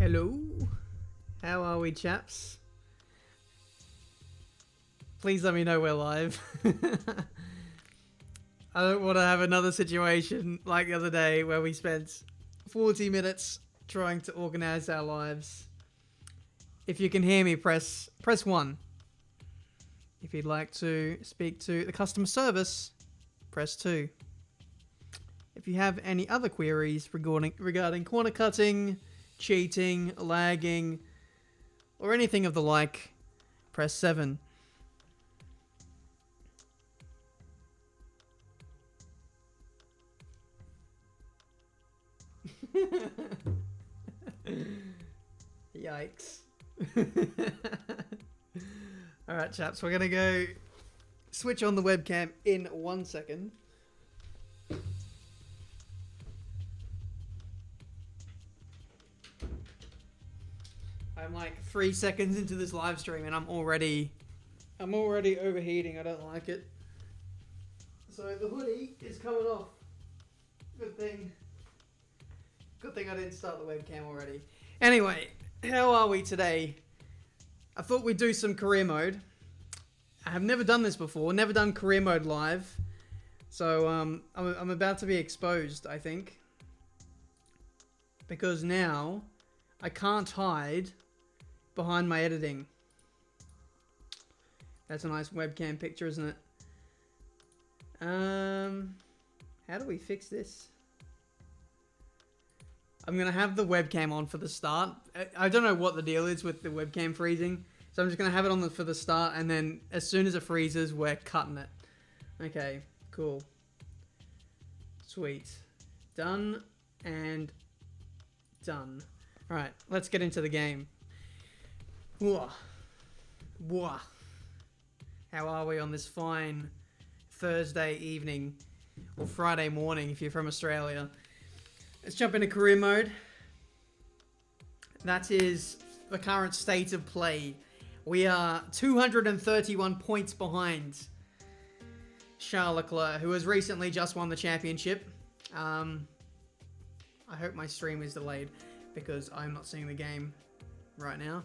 Hello, how are we, chaps? Please let me know we're live. I don't want to have another situation like the other day where we spent 40 minutes trying to organize our lives. If you can hear me, press 1. If you'd like to speak to the customer service, press 2. If you have any other queries regarding corner cutting, cheating, lagging, or anything of the like, press 7. Yikes. Alright, chaps, we're gonna go switch on the webcam in 1 second. I'm like 3 seconds into this live stream and I'm already overheating. I don't like it. So the hoodie is coming off. Good thing I didn't start the webcam already. Anyway, how are we today? I thought we'd do some career mode. I have never done this before, never done career mode live. So I'm about to be exposed, I think. Because now I can't hide behind my editing. That's a nice webcam picture, isn't it? How do we fix this? I'm going to have the webcam on for the start. I don't know what the deal is with the webcam freezing. So I'm just going to have it on for the start. And then as soon as it freezes, we're cutting it. Okay, cool. Sweet. Done and done. Alright, let's get into the game. Whoa. Whoa. How are we on this fine Thursday evening? Or Friday morning if you're from Australia. Let's jump into career mode. That is the current state of play. We are 231 points behind Charles Leclerc, who has recently just won the championship. I hope my stream is delayed because I'm not seeing the game right now.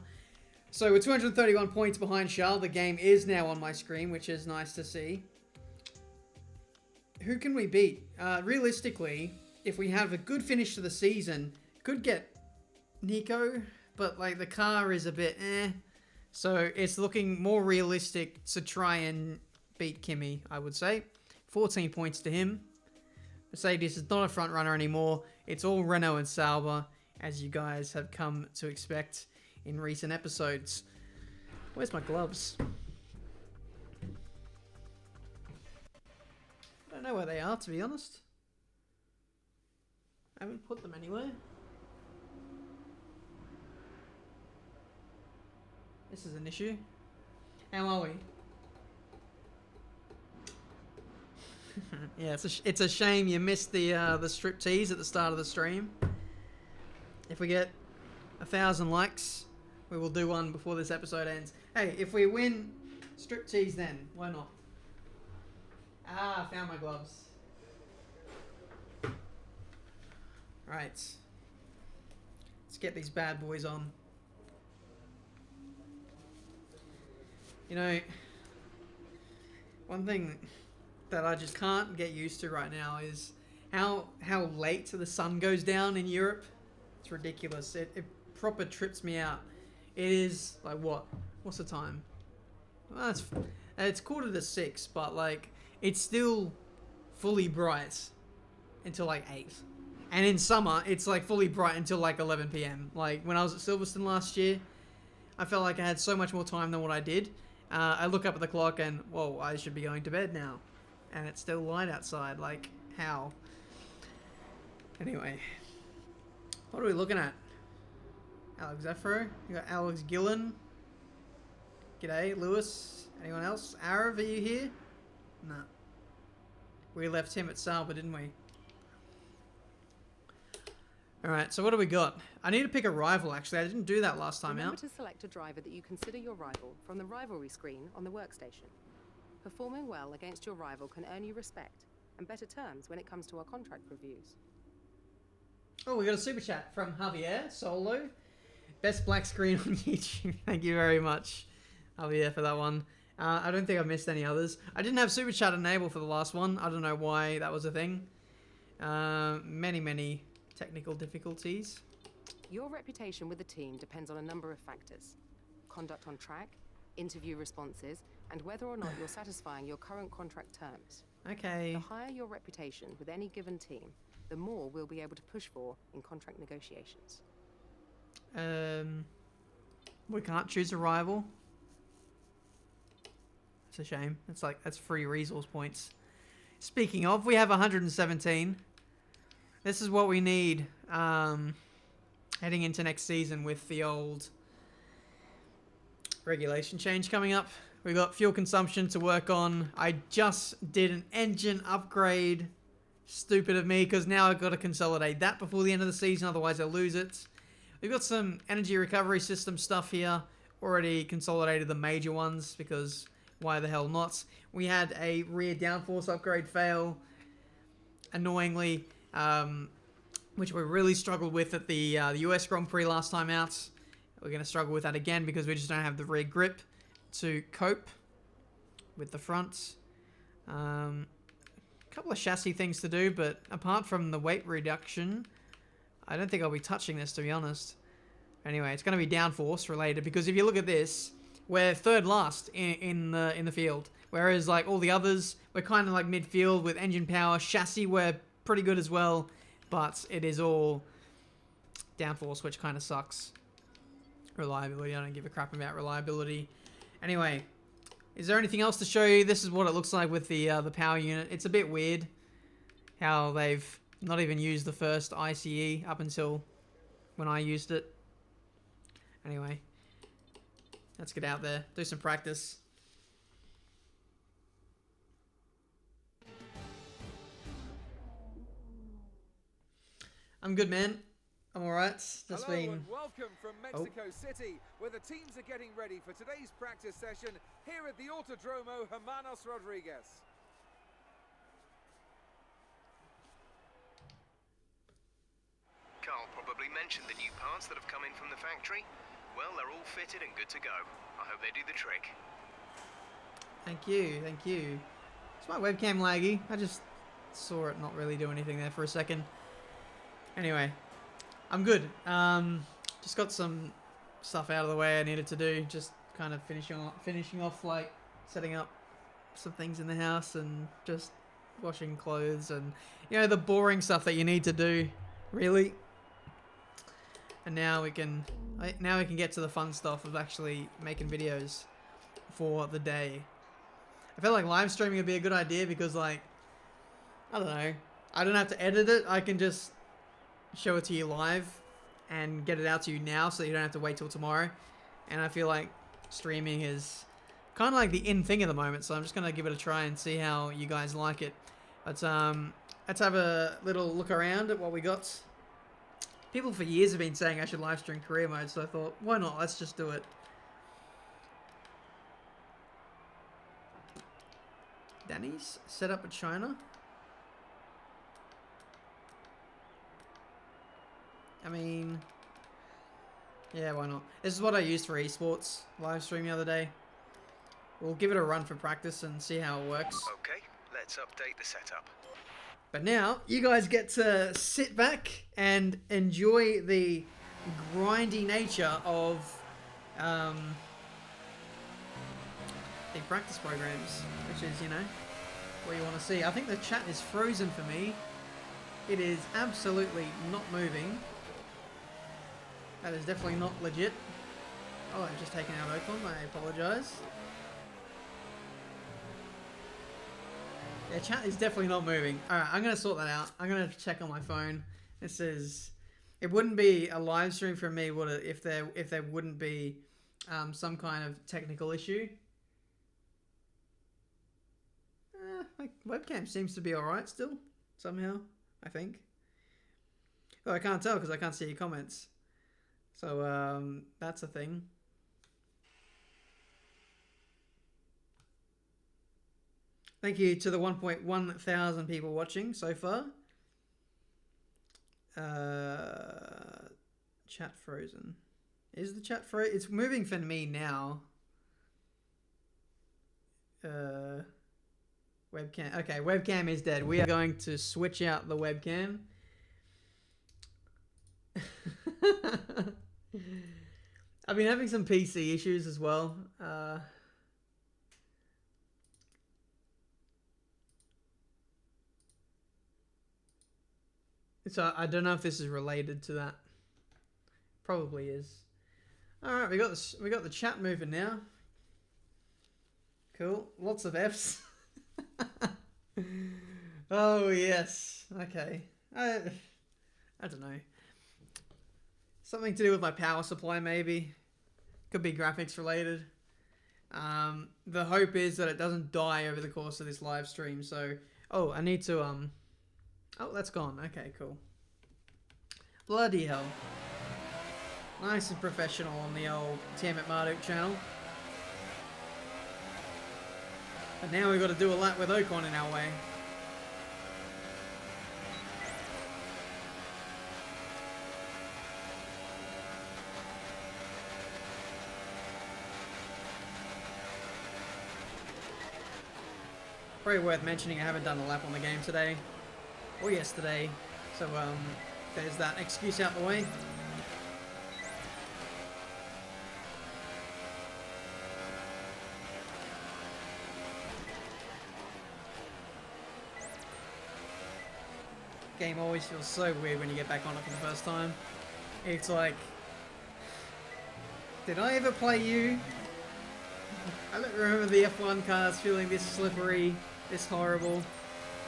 So we're 231 points behind Charles. The game is now on my screen, which is nice to see. Who can we beat? Realistically, if we have a good finish to the season, could get Nico, but like the car is a bit eh. So it's looking more realistic to try and beat Kimi, I would say. 14 points to him. Mercedes is not a front runner anymore. It's all Renault and Sauber, as you guys have come to expect in recent episodes. Where's my gloves? I don't know where they are, to be honest. I haven't put them anywhere. This is an issue. How are we? Yeah, it's a shame you missed the striptease at the start of the stream. If we get 1,000 likes, we will do one before this episode ends. Hey, if we win striptease, then why not? Ah, found my gloves. Right. Let's get these bad boys on. You know, one thing that I just can't get used to right now is how late the sun goes down in Europe. It's ridiculous. It proper trips me out. It is like what? What's the time? Well, it's 5:45, but like it's still fully bright until like 8. And in summer, it's like fully bright until like 11 p.m. Like when I was at Silverstone last year, I felt like I had so much more time than what I did. I look up at the clock and, whoa, I should be going to bed now. And it's still light outside. Like, how? Anyway. What are we looking at? Alex Zeffro. You got Alex Gillen. G'day, Lewis. Anyone else? Arav, are you here? Nah. We left him at Sauber, didn't we? Alright, so what do we got? I need to pick a rival, actually. I didn't do that last time Remember out. to select a driver that you consider your rival from the rivalry screen on the workstation. Performing well against your rival can earn you respect and better terms when it comes to our contract reviews. Oh, we got a super chat from Javier Solo. Best black screen on YouTube. Thank you very much. I'll be there for that one. I don't think I've missed any others. I didn't have Super Chat enabled for the last one. I don't know why that was a thing. Many technical difficulties. Your reputation with the team depends on a number of factors. Conduct on track, interview responses, and whether or not you're satisfying your current contract terms. Okay. The higher your reputation with any given team, the more we'll be able to push for in contract negotiations. We can't choose a rival. It's a shame. It's like, that's free resource points. Speaking of, we have 117. This is what we need heading into next season with the old regulation change coming up. We've got fuel consumption to work on. I just did an engine upgrade. Stupid of me, because now I've got to consolidate that before the end of the season, otherwise I'll lose it. We've got some energy recovery system stuff here. Already consolidated the major ones, because why the hell not? We had a rear downforce upgrade fail, annoyingly, which we really struggled with at the US Grand Prix last time out. We're going to struggle with that again because we just don't have the rear grip to cope with the front. A couple of chassis things to do, but apart from the weight reduction, I don't think I'll be touching this, to be honest. Anyway, it's going to be downforce related, because if you look at this, we're third last in the field, whereas like all the others, we're kind of like midfield with engine power. Chassis, we're pretty good as well, but it is all downforce, which kind of sucks. Reliability, I don't give a crap about reliability. Anyway, is there anything else to show you? This is what it looks like with the power unit. It's a bit weird how they've not even used the first ICE up until when I used it. Anyway, let's get out there, do some practice. I'm good, man. I'm alright. Just Hello been... and welcome from Mexico City, where the teams are getting ready for today's practice session here at the Autodromo Hermanos Rodriguez. Carl probably mentioned the new parts that have come in from the factory. Well, they're all fitted and good to go. I hope they do the trick. Thank you, thank you. Is my webcam laggy? I just saw it not really do anything there for a second. Anyway, I'm good. Just got some stuff out of the way I needed to do. Just kind of finishing off, like setting up some things in the house and just washing clothes and, you know, the boring stuff that you need to do, really. And now we can get to the fun stuff of actually making videos for the day. I feel like live streaming would be a good idea because, like, I don't know, I don't have to edit it. I can just show it to you live and get it out to you now so you don't have to wait till tomorrow. And I feel like streaming is kind of like the in thing at the moment, so I'm just going to give it a try and see how you guys like it. But let's have a little look around at what we got. People for years have been saying I should live stream career mode, so I thought, why not? Let's just do it. Danny's set up in China. I mean, yeah, why not? This is what I used for esports live stream the other day. We'll give it a run for practice and see how it works. Okay, let's update the setup. But now, you guys get to sit back and enjoy the grindy nature of the practice programs, which is, you know, what you want to see. I think the chat is frozen for me. It is absolutely not moving. That is definitely not legit. Oh, I've just taken out Ocon. I apologise. Yeah, chat is definitely not moving. Alright, I'm going to sort that out. I'm going to check on my phone. This is... It wouldn't be a live stream for me, would it, if there wouldn't be some kind of technical issue. My webcam seems to be alright still, somehow, I think. Though I can't tell because I can't see your comments. So, that's a thing. Thank you to the 1.1 thousand people watching so far. Chat frozen. Is the chat free? It's moving for me now. Webcam. Okay, webcam is dead. We are going to switch out the webcam. I've been having some PC issues as well. So I don't know if this is related to that. Probably is. All right, we got the chat moving now. Cool. Lots of Fs. Oh yes. Okay. I don't know. Something to do with my power supply, maybe. Could be graphics related. The hope is that it doesn't die over the course of this live stream. So, oh, I need to Oh, that's gone. Okay, cool. Bloody hell. Nice and professional on the old Tiametmarduk channel. But now we've got to do a lap with Ocon in our way. Probably worth mentioning I haven't done a lap on the game today. Or yesterday. So, there's that excuse out the way. Game always feels so weird when you get back on it for the first time. It's like, did I ever play you? I don't remember the F1 cars feeling this slippery, this horrible.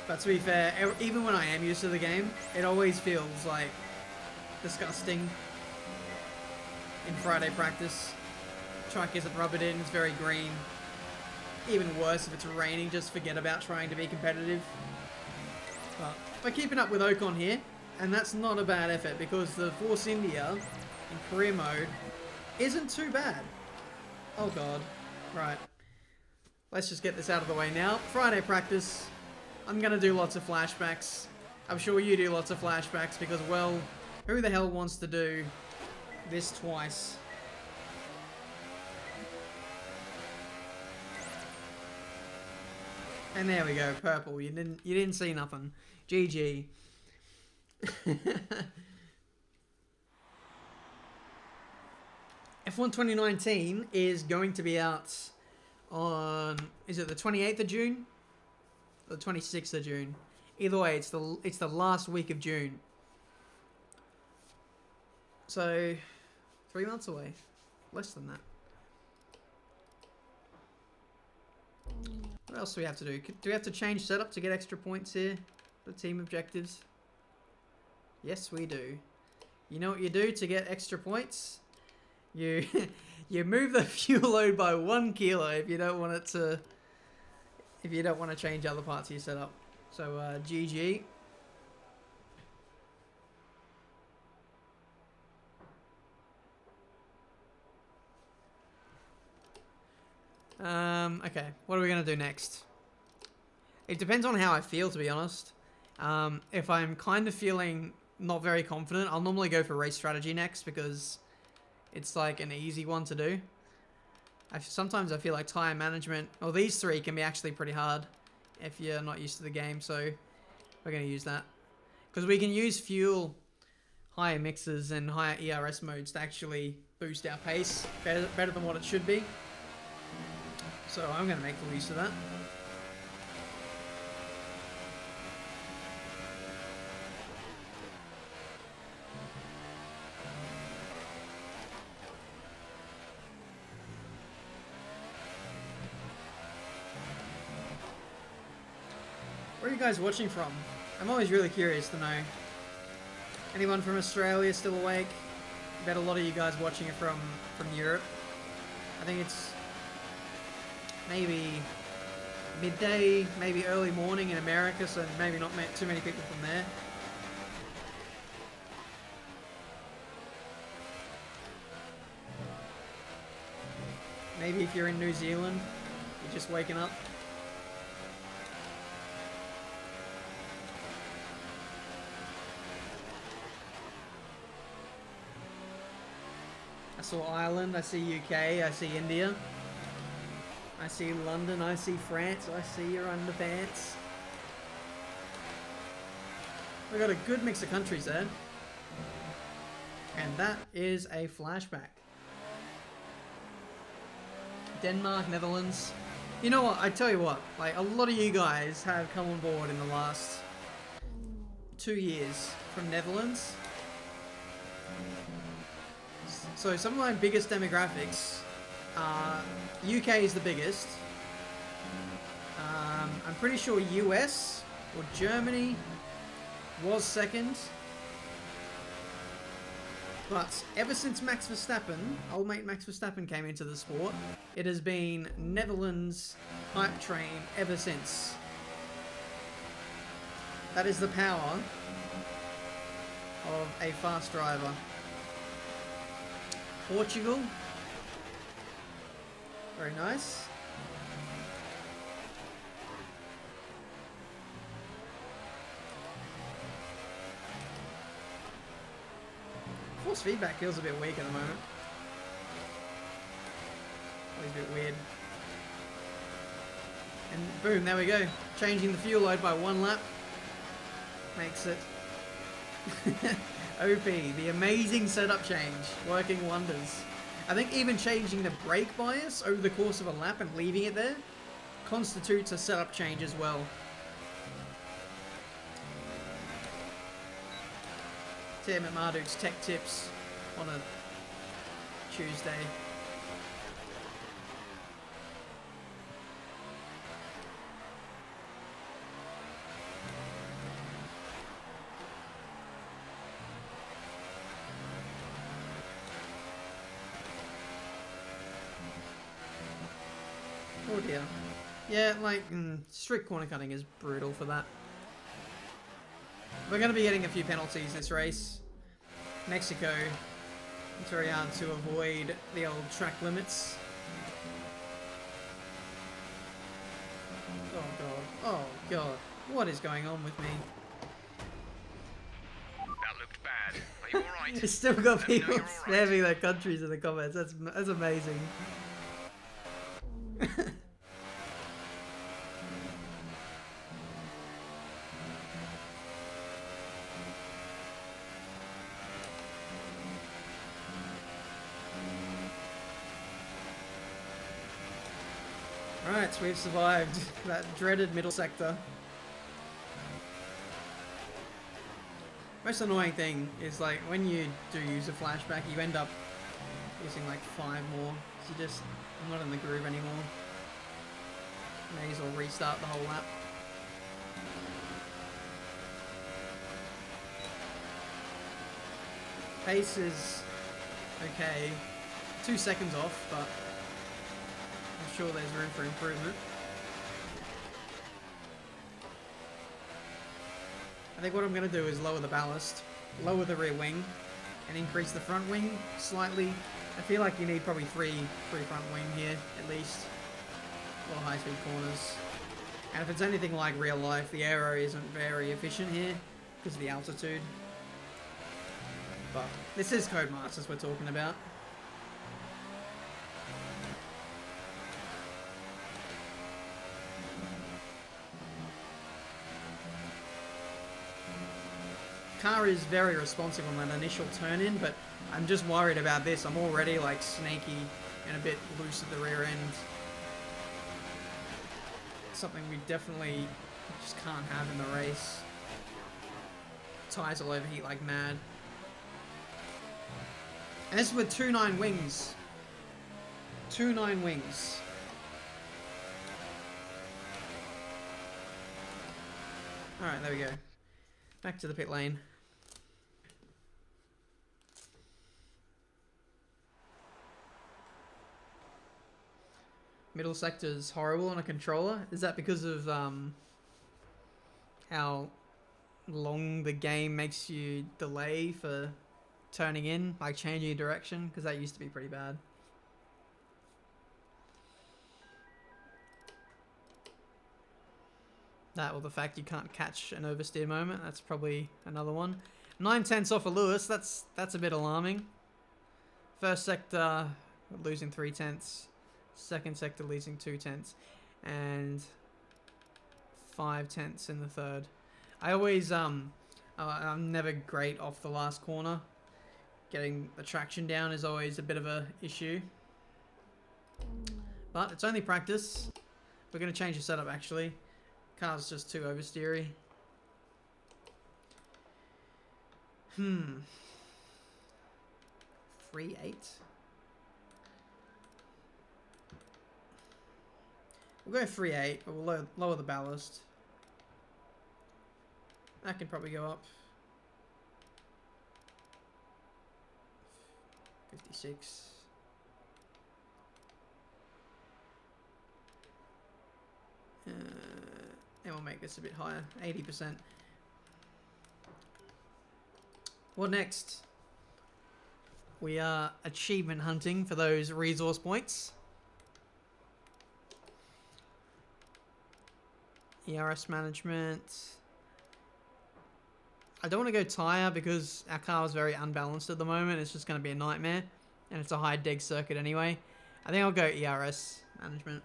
But to be fair, even when I am used to the game, it always feels like disgusting. In Friday practice, track isn't rubbered in, it's very green. Even worse if it's raining, just forget about trying to be competitive. But we're keeping up with Ocon here, and that's not a bad effort because the Force India in career mode isn't too bad. Oh god. Right. Let's just get this out of the way now. Friday practice. I'm going to do lots of flashbacks. I'm sure you do lots of flashbacks because, well, who the hell wants to do this twice? And there we go, purple. You didn't see nothing. GG. F1 2019 is going to be out on, is it the 28th of June? Or the 26th of June? Either way, it's the last week of June. So 3 months away. Less than that. What else do we have to do? Do we have to change setup to get extra points here? The team objectives? Yes, we do. You know what you do to get extra points? You you move the fuel load by 1 kilo if you don't want it to. If you don't want to change other parts of your setup. So GG. Okay, what are we going to do next? It depends on how I feel, to be honest. If I'm kind of feeling not very confident, I'll normally go for race strategy next because it's like an easy one to do. Sometimes I feel like tire management, well, these three can be actually pretty hard if you're not used to the game, so we're going to use that. Because we can use fuel, higher mixes and higher ERS modes to actually boost our pace better than what it should be. So I'm going to make full use of that. Where are you guys watching from? I'm always really curious to know. Anyone from Australia still awake? I bet a lot of you guys watching it from Europe. I think it's maybe midday, maybe early morning in America, so maybe not too many people from there. Maybe if you're in New Zealand, you're just waking up. I saw Ireland, I see UK, I see India. I see London, I see France, I see your underpants. We got a good mix of countries there. And that is a flashback. Denmark, Netherlands. You know what, I tell you what, like a lot of you guys have come on board in the last 2 years from Netherlands. So some of my biggest demographics are UK is the biggest. I'm pretty sure US or Germany was second. But ever since Max Verstappen, old mate Max Verstappen came into the sport, it has been Netherlands hype train ever since. That is the power of a fast driver. Portugal. Very nice. Force feedback feels a bit weak at the moment. Always a bit weird. And boom, there we go. Changing the fuel load by 1 lap. Makes it OP, the amazing setup change, working wonders. I think even changing the brake bias over the course of a lap and leaving it there constitutes a setup change as well. Tiametmarduk's tech tips on a Tuesday. Oh dear. Yeah, like, strict corner cutting is brutal for that. We're going to be getting a few penalties this race. Mexico, it's very hard to avoid the old track limits. Oh god, oh god, what is going on with me? That looked bad. Are you alright? You still got people you're all right. spamming their countries in the comments, that's amazing. Right, so we've survived that dreaded middle sector. Most annoying thing is like when you do use a flashback, you end up using like 5 more. So you just, I'm not in the groove anymore. May as well restart the whole lap. Pace is okay. 2 seconds off, but I'm sure there's room for improvement. I think what I'm going to do is lower the ballast, lower the rear wing, and increase the front wing slightly. I feel like you need probably three front wing here, at least. A lot of high-speed corners. And if it's anything like real life, the aero isn't very efficient here because of the altitude. But this is Codemasters we're talking about. Car is very responsive on that initial turn in, but I'm just worried about this. I'm already like snaky and a bit loose at the rear end. Something we definitely just can't have in the race. Tires will overheat like mad. And this is with 2.9 wings. 2.9 wings. Alright, there we go. Back to the pit lane. Middle sector's horrible on a controller. Is that because of how long the game makes you delay for turning in, like changing direction? Because that used to be pretty bad. That or the fact you can't catch an oversteer moment. That's probably another one. 9/10 off of Lewis. That's a bit alarming. First sector losing 3/10. Second sector losing 2/10. And 5/10 in the third. I always I'm never great off the last corner. Getting the traction down is always a bit of a issue. But it's only practice. We're going to change the setup actually. Car's just too oversteery. 3.8. We'll go 3.8, but we'll lower the ballast. That can probably go up. 56. And we'll make this a bit higher, 80%. What next? We are achievement hunting for those resource points. ERS management. I don't want to go tire because our car is very unbalanced at the moment. It's just going to be a nightmare. And it's a high deg circuit anyway. I think I'll go ERS management.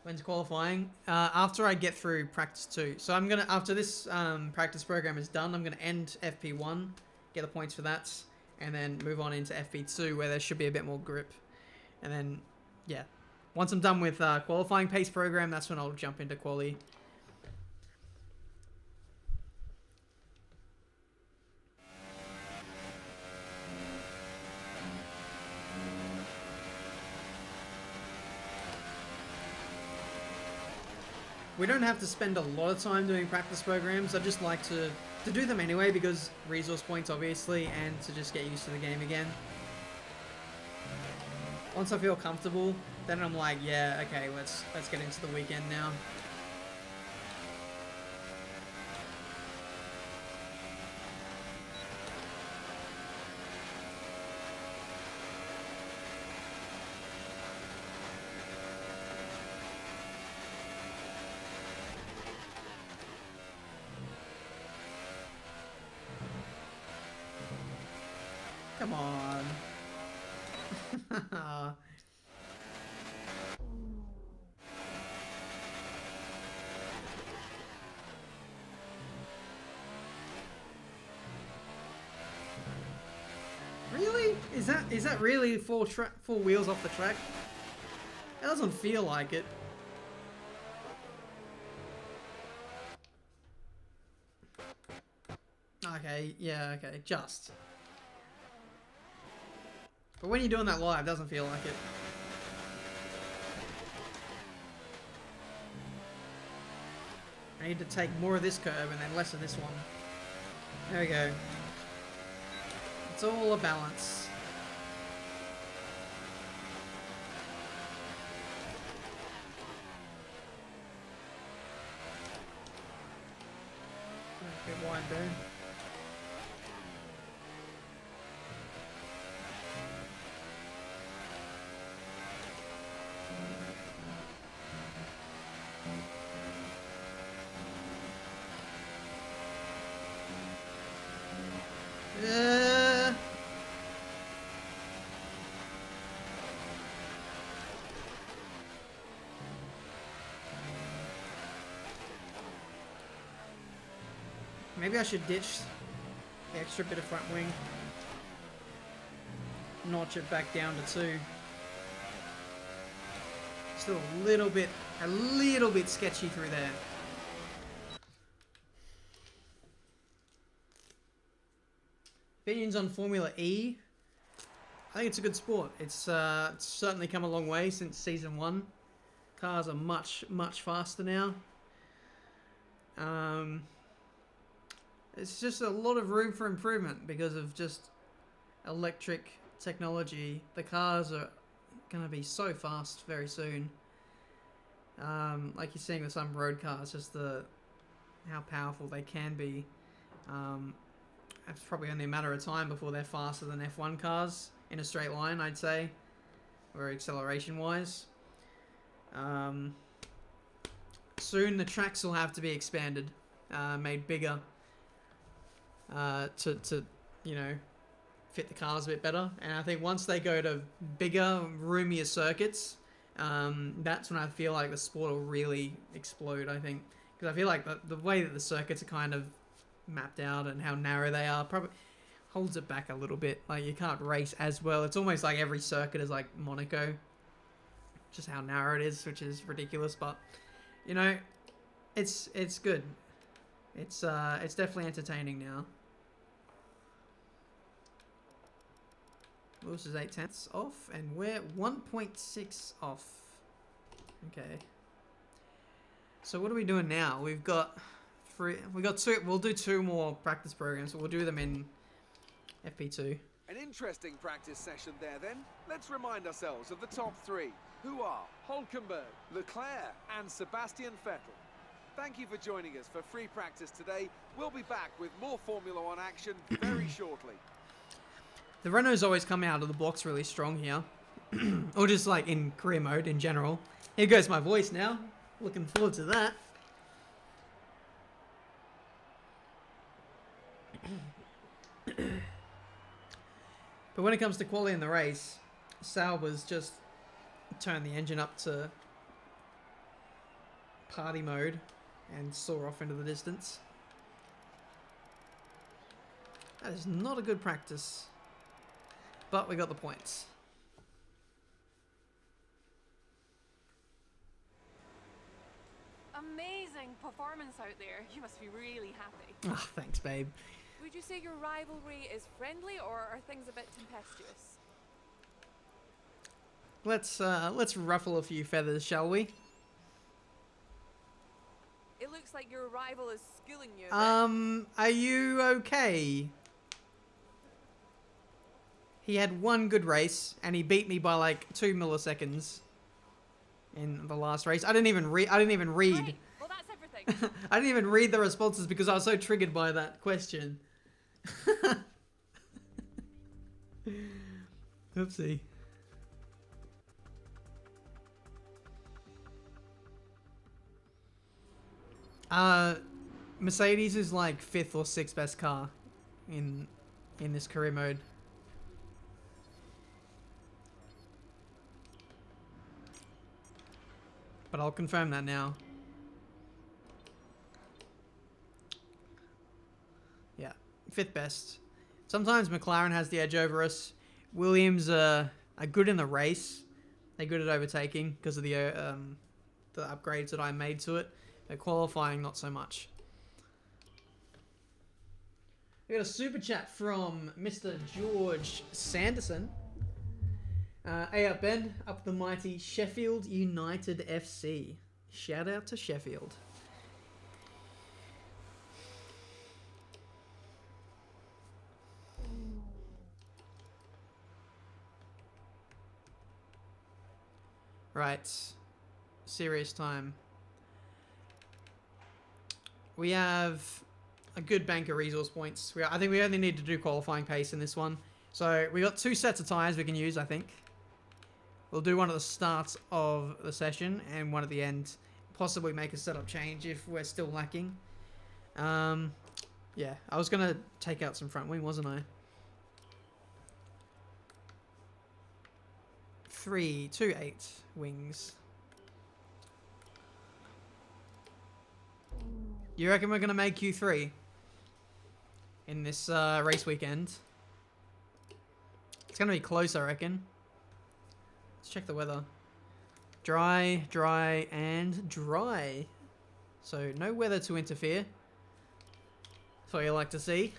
When's qualifying? After I get through practice 2. So I'm gonna, after this practice program is done, I'm gonna end FP1, get the points for that, and then move on into FP2 where there should be a bit more grip. And then, yeah, once I'm done with qualifying pace program, that's when I'll jump into quali. We don't have to spend a lot of time doing practice programs. I just like to do them anyway because resource points obviously, and to just get used to the game again. Once I feel comfortable, then I'm like, yeah, okay, let's get into the weekend now. Come on. Really? Is that really full wheels off the track? It doesn't feel like it. Okay, yeah, okay, just. But when you're doing that live, it doesn't feel like it. I need to take more of this curve and then less of this one. There we go. It's all a balance. A bit wide there. Maybe I should ditch the extra bit of front wing. Notch it back down to 2. Still a little bit sketchy through there. Opinions on Formula E? I think it's a good sport. It's certainly come a long way since Season 1. Cars are much faster now. It's just a lot of room for improvement because of just electric technology. The cars are going to be so fast very soon. Like you're seeing with some road cars, just how powerful they can be. It's probably only a matter of time before they're faster than F1 cars in a straight line, I'd say, or acceleration-wise. Soon the tracks will have to be expanded, made bigger. to you know, fit the cars a bit better. And I think once they go to bigger, roomier circuits, that's when I feel like the sport will really explode, I think. Because I feel like the way that the circuits are kind of mapped out and how narrow they are probably holds it back a little bit. Like, you can't race as well. It's almost like every circuit is like Monaco. Just how narrow it is, which is ridiculous. But, you know, it's good. It's definitely entertaining now. Lewis is 8/10 off, and we're 1.6 off. Okay. So what are we doing now? We've got two. We'll do 2 more practice programs. So we'll do them in FP2. An interesting practice session there then. Let's remind ourselves of the top 3, who are Hülkenberg, Leclerc and Sebastian Vettel. Thank you for joining us for free practice today. We'll be back with more Formula 1 action very shortly. The Renaults always come out of the blocks really strong here. Or just like in career mode in general. Here goes my voice now. Looking forward to that. But when it comes to quality in the race, Sauber's just turned the engine up to party mode and soar off into the distance. That is not a good practice. But we got the points. Amazing performance out there. You must be really happy. Oh, thanks, babe. Would you say your rivalry is friendly, or are things a bit tempestuous? Let's ruffle a few feathers, shall we? It looks like your rival is schooling you a bit. Are you okay? He had one good race, and he beat me by like 2 milliseconds in the last race. I didn't even read. Right. Well, that's everything. I didn't even read the responses because I was so triggered by that question. Oopsie. Mercedes is like 5th or 6th best car in this career mode. But I'll confirm that now. Yeah, 5th best. Sometimes McLaren has the edge over us. Williams are good in the race. They're good at overtaking because of the upgrades that I made to it. But qualifying, not so much. We got a super chat from Mr. George Sanderson. Hey up, Ben. Up the mighty Sheffield United FC. Shout out to Sheffield. Right. Serious time. We have a good bank of resource points. I think we only need to do qualifying pace in this one. So we got 2 sets of tyres we can use, I think. We'll do one at the start of the session and one at the end. Possibly make a setup change if we're still lacking. Yeah, I was going to take out some front wing, wasn't I? 3, 2, 8 wings. You reckon we're going to make Q3 in this race weekend? It's going to be close, I reckon. Let's check the weather. Dry, dry, and dry. So no weather to interfere. That's what you like to see.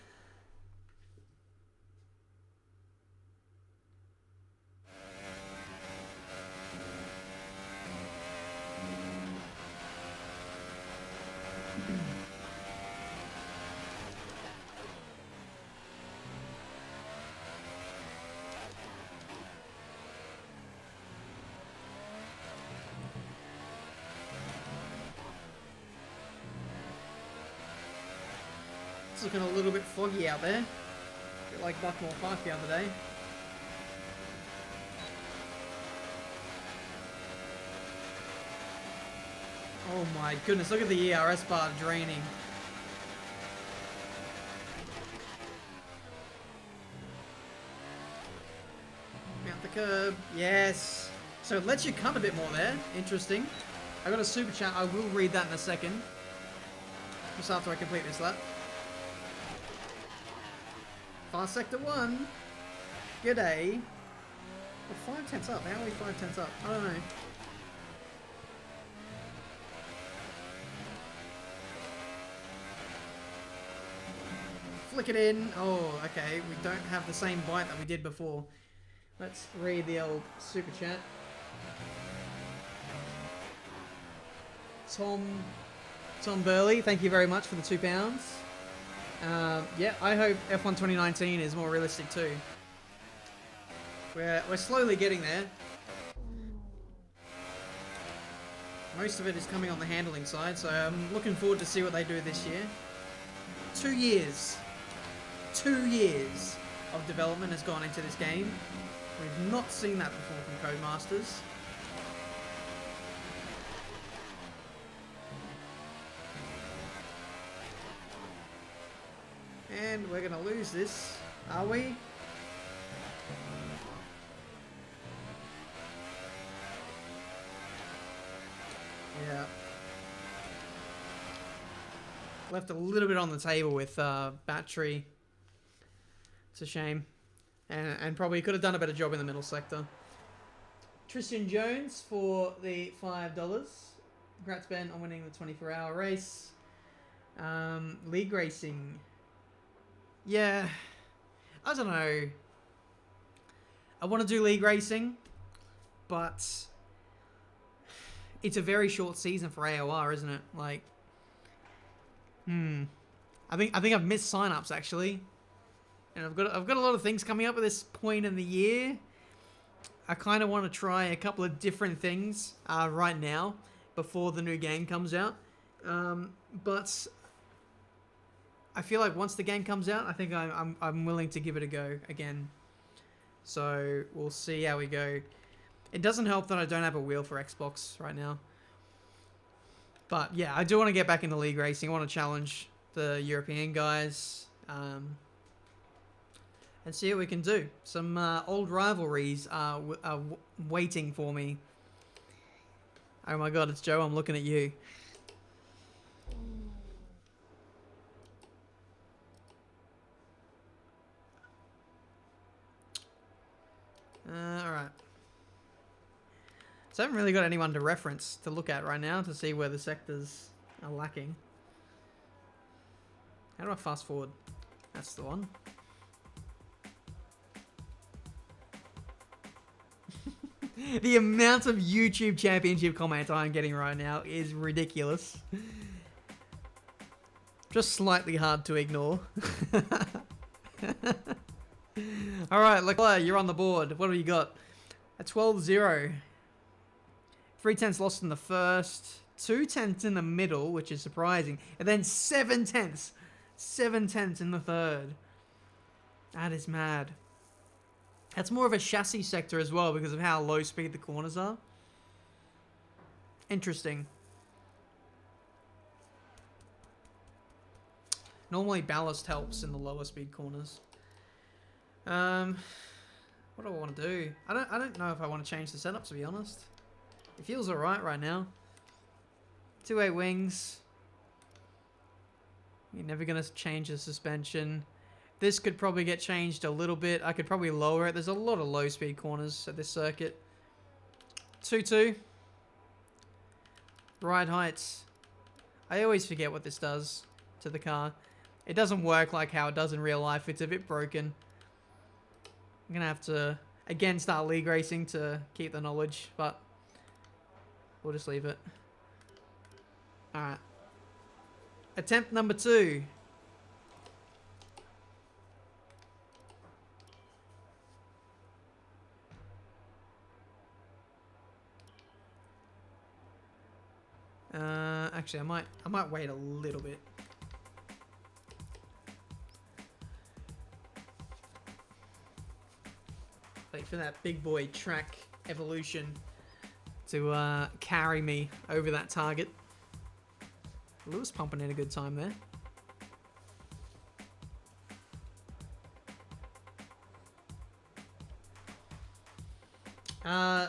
It's looking a little bit foggy out there. A bit like Buckmore Park the other day. Oh my goodness, look at the ERS bar draining. curb. Yes. So it lets you cut a bit more there. Interesting. I got a super chat. I will read that in a second. Just after I complete this lap. Fast sector 1. G'day. We're 5 tenths up. How are we 5 tenths up? I don't know. Flick it in. Oh, okay. We don't have the same bite that we did before. Let's read the old super chat. Tom Burley, thank you very much for the £2. Yeah, I hope F1 2019 is more realistic too. We're slowly getting there. Most of it is coming on the handling side, so I'm looking forward to see what they do this year. 2 years. 2 years of development has gone into this game. We've not seen that before from Codemasters. And we're going to lose this, are we? Yeah. Left a little bit on the table with battery. It's a shame. And probably could have done a better job in the middle sector. Tristan Jones for the $5. Congrats, Ben, on winning the 24-hour race. League racing. Yeah. I don't know. I want to do league racing, but it's a very short season for AOR, isn't it? Like, I think I've missed sign-ups actually. And I've got a lot of things coming up at this point in the year. I kind of want to try a couple of different things right now before the new game comes out. But I feel like once the game comes out, I think I'm willing to give it a go again. So we'll see how we go. It doesn't help that I don't have a wheel for Xbox right now. But yeah, I do want to get back into league racing. I want to challenge the European guys. And see what we can do. Some old rivalries are waiting for me. Oh my god, it's Joe. I'm looking at you. Alright. So I haven't really got anyone to reference to look at right now to see where the sectors are lacking. How do I fast forward? That's the one. The amount of YouTube Championship comments I'm getting right now is ridiculous. Just slightly hard to ignore. Alright, Leclerc, you're on the board. What have you got? A 12-0. 3 tenths lost in the first. 2 tenths in the middle, which is surprising. And then 7 tenths. 7 tenths in the third. That is mad. That's more of a chassis sector as well because of how low speed the corners are. Interesting. Normally ballast helps in the lower speed corners. What do I want to do? I don't know if I want to change the setup, to be honest. It feels alright right now. 2-8 wings. You're never going to change the suspension. This could probably get changed a little bit. I could probably lower it. There's a lot of low speed corners at this circuit. 2-2. Ride heights. I always forget what this does to the car. It doesn't work like how it does in real life. It's a bit broken. I'm going to have to, again, start league racing to keep the knowledge, but we'll just leave it. Alright. Attempt number 2. Actually, I might wait a little bit. Wait for that big boy track evolution to carry me over that target. Lewis pumping in a good time there. I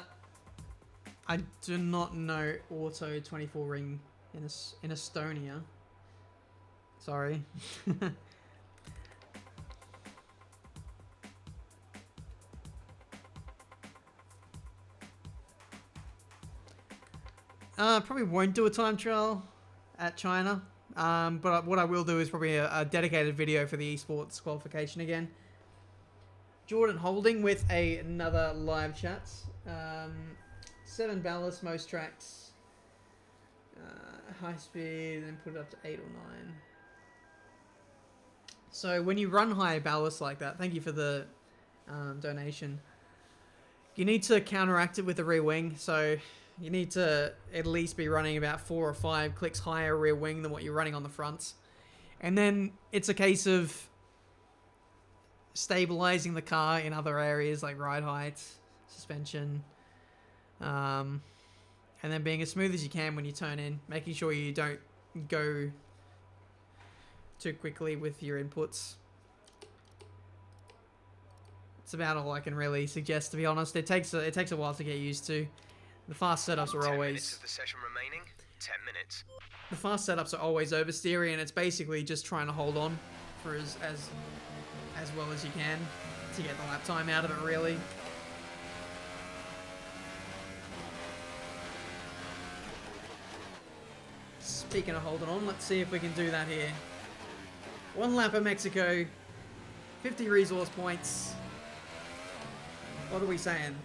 do not know auto 24 ring in Estonia. Sorry. Probably won't do a time trial at China. But what I will do is probably a dedicated video for the esports qualification again. Jordan Holding with another live chat. 7 ballast, most tracks. High speed, then put it up to 8 or 9. So when you run high ballast like that, thank you for the donation. You need to counteract it with a rear wing. So you need to at least be running about 4 or 5 clicks higher rear wing than what you're running on the front. And then it's a case of stabilizing the car in other areas like ride height, suspension, and then being as smooth as you can when you turn in, making sure you don't go too quickly with your inputs. It's about all I can really suggest, to be honest. It takes a while to get used to. The fast setups are 10 always... minutes of the session remaining. 10 minutes. The fast setups are always oversteery, and it's basically just trying to hold on for as well as you can to get the lap time out of it, really. Speaking of holding on, let's see if we can do that here. 1 lap of Mexico, 50 resource points. What are we saying?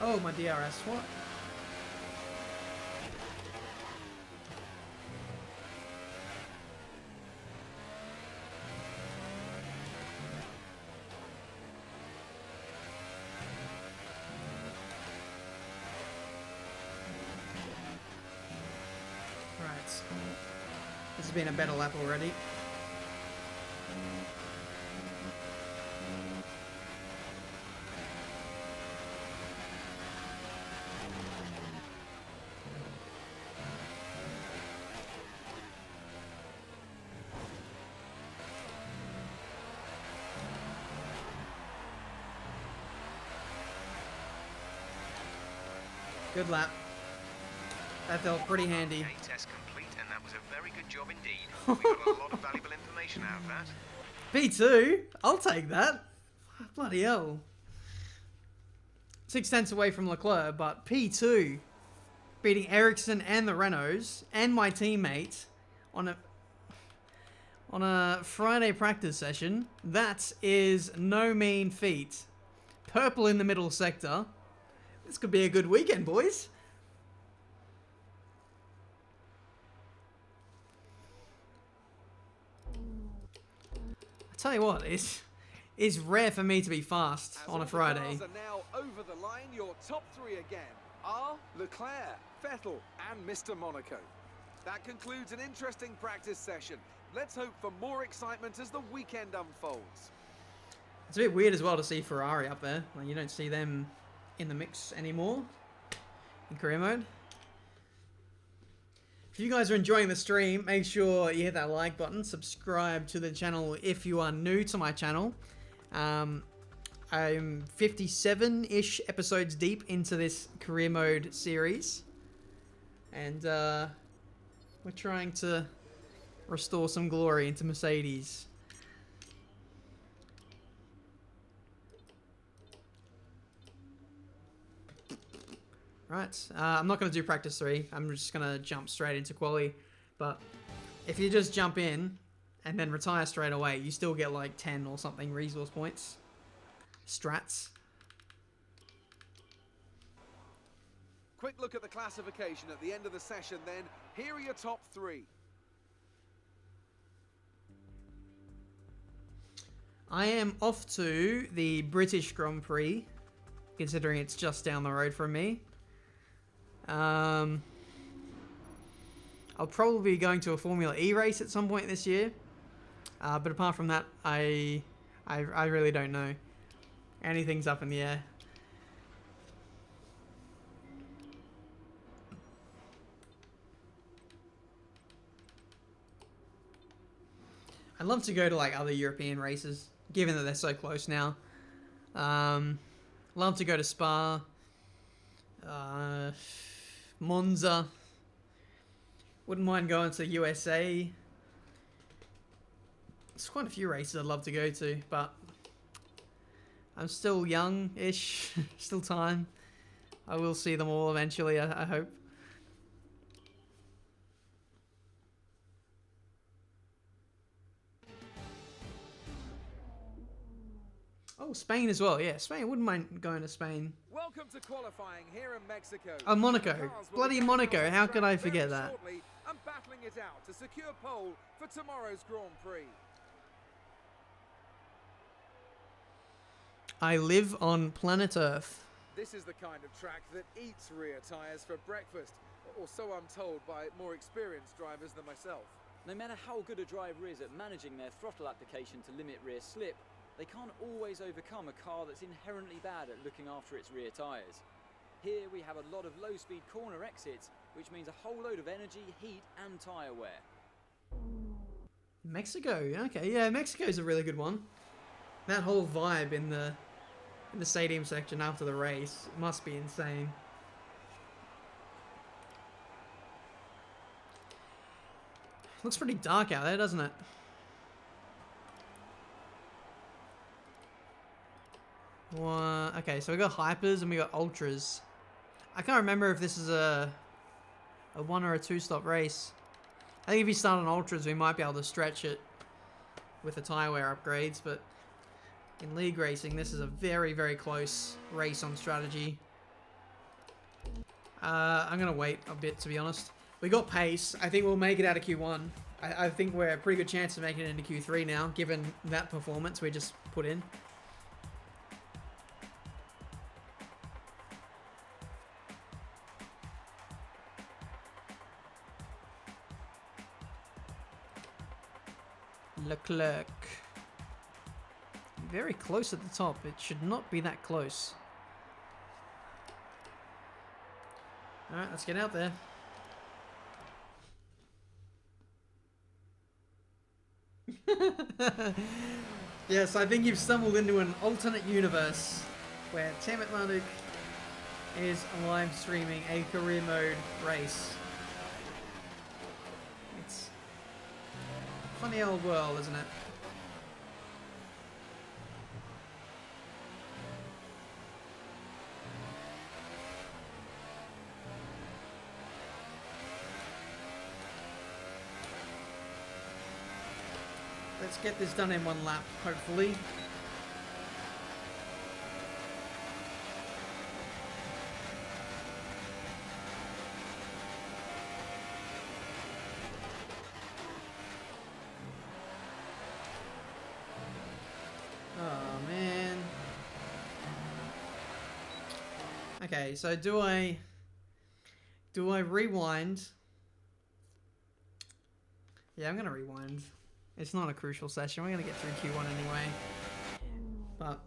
Oh, my DRS, what? Right. This has been a better lap already. Good lap. That felt pretty handy. Okay, test complete, and that was a very good job indeed. We got a lot of valuable information out of that. P2? I'll take that. Bloody hell. 6 tenths away from Leclerc, but P2 beating Ericsson and the Renaults and my teammate on a Friday practice session. That is no mean feat. Purple in the middle sector. This could be a good weekend, boys. I tell you what, it's rare for me to be fast on a Friday. As all the cars are now over the line, your top 3 again are Leclerc, Vettel, and Mr. Monaco. That concludes an interesting practice session. Let's hope for more excitement as the weekend unfolds. It's a bit weird as well to see Ferrari up there. Like, you don't see them in the mix anymore in career mode. If you guys are enjoying the stream, make sure you hit that like button, subscribe to the channel if you are new to my channel. I'm 57-ish episodes deep into this career mode series, and we're trying to restore some glory into Mercedes. Right, I'm not going to do practice 3. I'm just going to jump straight into quali. But if you just jump in and then retire straight away, you still get like 10 or something resource points. Strats. Quick look at the classification at the end of the session then. Here are your top 3. I am off to the British Grand Prix considering it's just down the road from me. I'll probably be going to a Formula E race at some point this year. But apart from that, I really don't know. Anything's up in the air. I'd love to go to like other European races, given that they're so close now. Love to go to Spa, Monza. Wouldn't mind going to the USA. There's quite a few races I'd love to go to, but I'm still young-ish, still time. I will see them all eventually, I hope. Oh, Spain as well. Yeah, Spain. Wouldn't mind going to Spain. Welcome to qualifying here in Mexico. Oh, Monaco. Bloody Monaco. How could I forget that? And battling it out to secure pole for tomorrow's Grand Prix. I live on planet Earth. This is the kind of track that eats rear tyres for breakfast, or so I'm told by more experienced drivers than myself. No matter how good a driver is at managing their throttle application to limit rear slip, they can't always overcome a car that's inherently bad at looking after its rear tyres. Here we have a lot of low-speed corner exits, which means a whole load of energy, heat and tyre wear. Mexico. Okay, yeah, Mexico's a really good one. That whole vibe in the stadium section after the race must be insane. Looks pretty dark out there, doesn't it? Okay, so we got hypers and we got ultras. I can't remember if this is a 1 or a 2 stop race. I think if you start on ultras, we might be able to stretch it with the tyre wear upgrades, but in league racing, this is a very, very close race on strategy. I'm going to wait a bit, to be honest. We got pace. I think we'll make it out of Q1. I think we're a pretty good chance of making it into Q3 now, given that performance we just put in. Leclerc. Very close at the top. It should not be that close. Alright, let's get out there. Yes, I think you've stumbled into an alternate universe where Tiametmarduk is live streaming a career mode race. It's a funny old world, isn't it? Let's get this done in 1 lap, hopefully. Oh, man. Okay, so do I rewind? Yeah, I'm gonna rewind. It's not a crucial session. We're going to get through Q1 anyway. But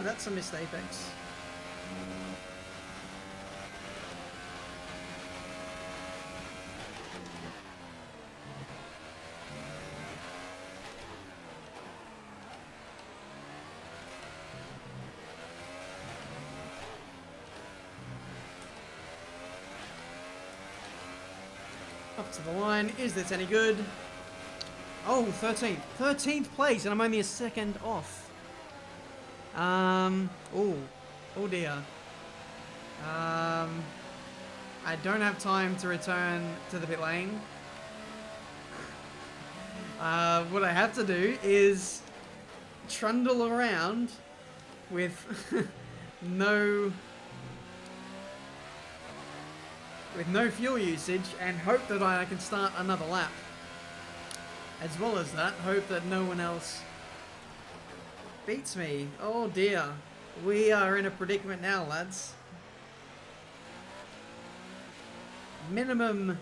that's a missed apex. Up to the line. Is this any good? Oh, 13th. 13th place, and I'm only a second off. Oh dear. I don't have time to return to the pit lane. What I have to do is trundle around with no fuel usage and hope that I can start another lap. As well as that, hope that no one else beats me. Oh dear. We are in a predicament now, lads. Minimum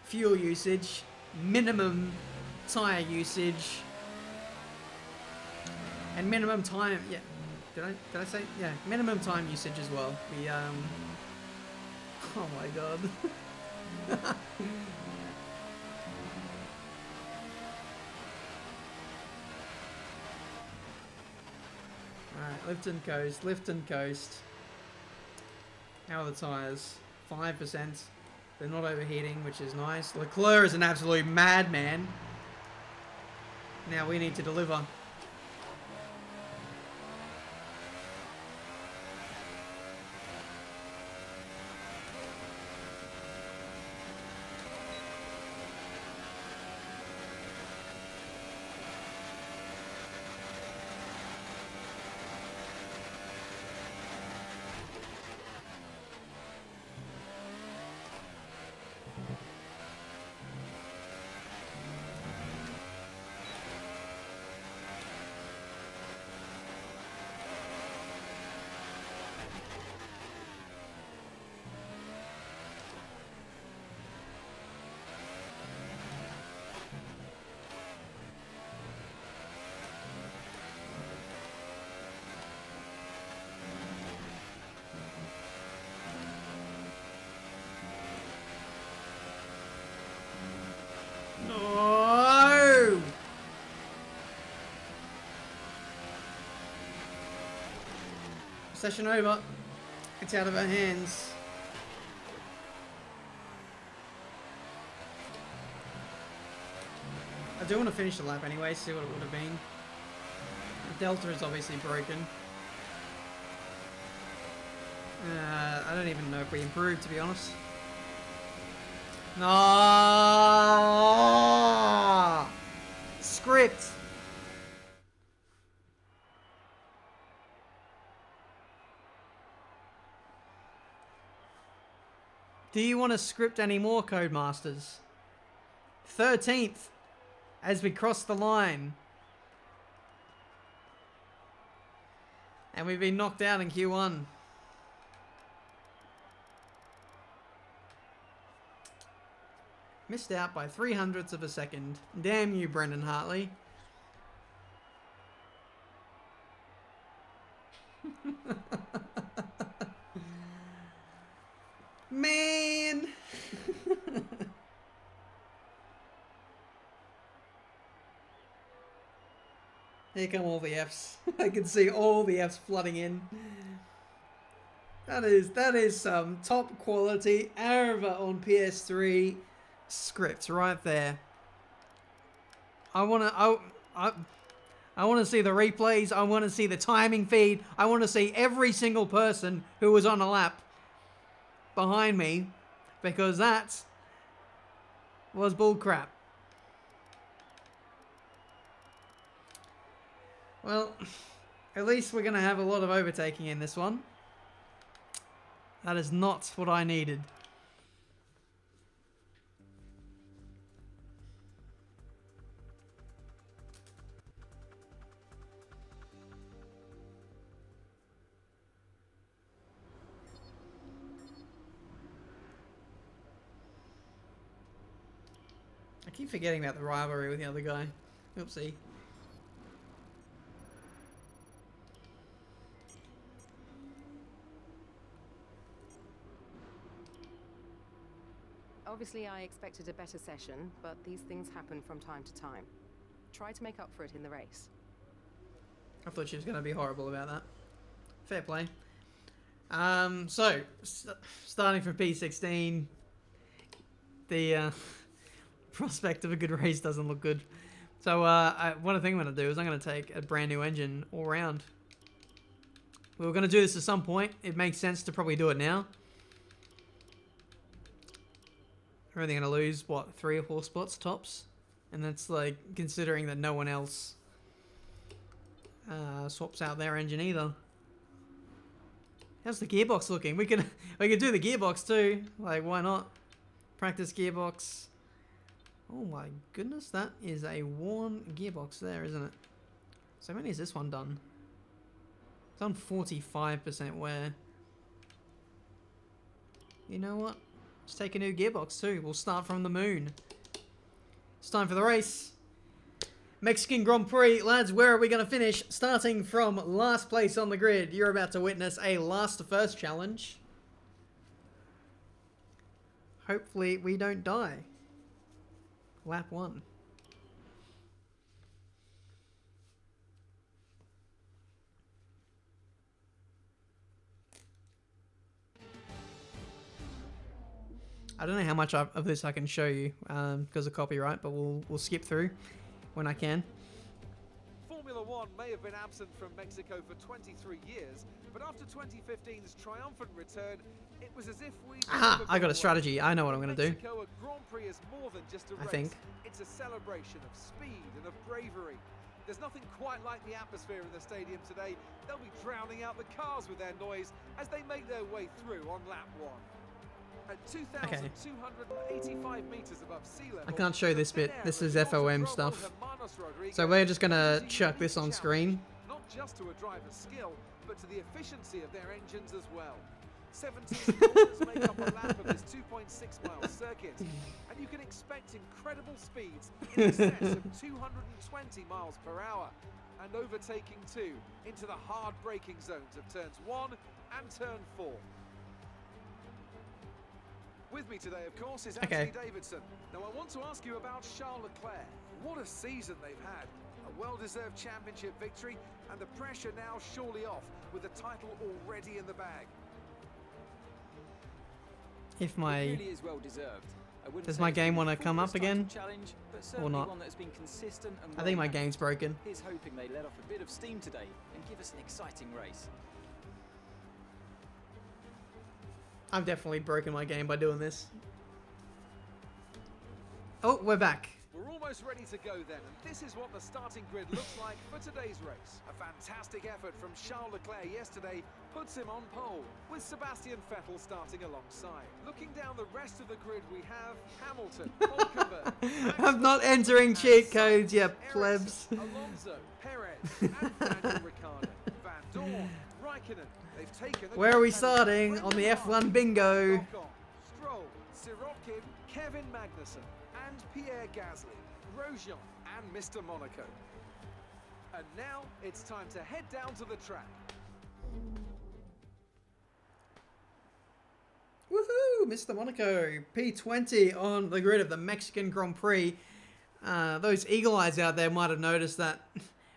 fuel usage, minimum tire usage, and minimum time. Yeah, did I say? Yeah, minimum time usage as well. We oh my god. Alright, lift and coast, lift and coast. How are the tyres? 5%. They're not overheating, which is nice. Leclerc is an absolute madman. Now we need to deliver. No! Session over. It's out of our hands. I do want to finish the lap anyway, see what it would have been. The Delta is obviously broken. I don't even know if we improved, to be honest. No! Script. Do you want to script any more, Codemasters? 13th as we cross the line. And we've been knocked out in Q1. Missed out by 0.03 of a second. Damn you, Brendan Hartley. Man! Here come all the Fs. I can see all the Fs flooding in. That is some top quality Arava on PS3 script right there. I wanna see the replays. I wanna see the timing feed. I wanna see every single person who was on a lap behind me, because that was bullcrap. Well, at least we're gonna have a lot of overtaking in this one. That is not what I needed. I keep forgetting about the rivalry with the other guy. Oopsie. Obviously, I expected a better session, but these things happen from time to time. Try to make up for it in the race. I thought she was going to be horrible about that. Fair play. So, starting from P16, the prospect of a good race doesn't look good. So what I think I'm going to do is I'm going to take a brand new engine all round. We were going to do this at some point. It makes sense to probably do it now. We're only going to lose, what, 3 or 4 spots tops? And that's like considering that no one else swaps out their engine either. How's the gearbox looking? We could do the gearbox too. Like, why not? Practice gearbox. Oh my goodness, that is a worn gearbox there, isn't it? So many is this one done? It's on 45% wear. You know what? Let's take a new gearbox too. We'll start from the moon. It's time for the race. Mexican Grand Prix. Lads, where are we going to finish? Starting from last place on the grid. You're about to witness a last to first challenge. Hopefully we don't die. Lap 1. I don't know how much of this I can show you because of copyright, but we'll skip through when I can. Formula One may have been absent from Mexico for 23 years, but after 2015's triumphant return, it was as if we... Aha! I got a strategy. I know what I'm going to do. Mexico, a Grand Prix is more than just a race. I think. It's a celebration of speed and of bravery. There's nothing quite like the atmosphere in the stadium today. They'll be drowning out the cars with their noise as they make their way through on lap 1. At 2,285 meters above sea level, I can't show this bit. This is FOM stuff. So we're just gonna chuck this on screen. Not just to a driver's skill, but to the efficiency of their engines as well. 17 corners make up a lap of this 2.6-mile circuit, and you can expect incredible speeds in excess of 220 miles per hour, and overtaking too into the hard braking zones of turns 1 and turn 4. With me today, of course, is Anthony Davidson. Now, I want to ask you about Charles Leclerc. What a season they've had. A well-deserved championship victory, and the pressure now surely off, with the title already in the bag. If my... It really is well deserved. Does my game want to come up again? Challenge, but or not? One that's been consistent and I think my game's broken. Here's hoping they let off a bit of steam today and give us an exciting race. I've definitely broken my game by doing this. Oh, we're back. We're almost ready to go then, and this is what the starting grid looks like for today's race. A fantastic effort from Charles Leclerc yesterday puts him on pole, with Sebastian Vettel starting alongside. Looking down the rest of the grid, we have Hamilton, Hulkenberg, I'm not entering cheat codes yet, plebs. Alonso, Perez, and Daniel Ricciardo. Van Dorn, Raikkonen. They've taken Where are we starting on the F1 bingo? Stroll, Sirotkin, Kevin Magnussen, and Pierre Gasly, Grosjean, and Mr. Monaco. And now it's time to head down to the track. Woohoo! Mr. Monaco, P20 on the grid of the Mexican Grand Prix. Those eagle eyes out there might have noticed that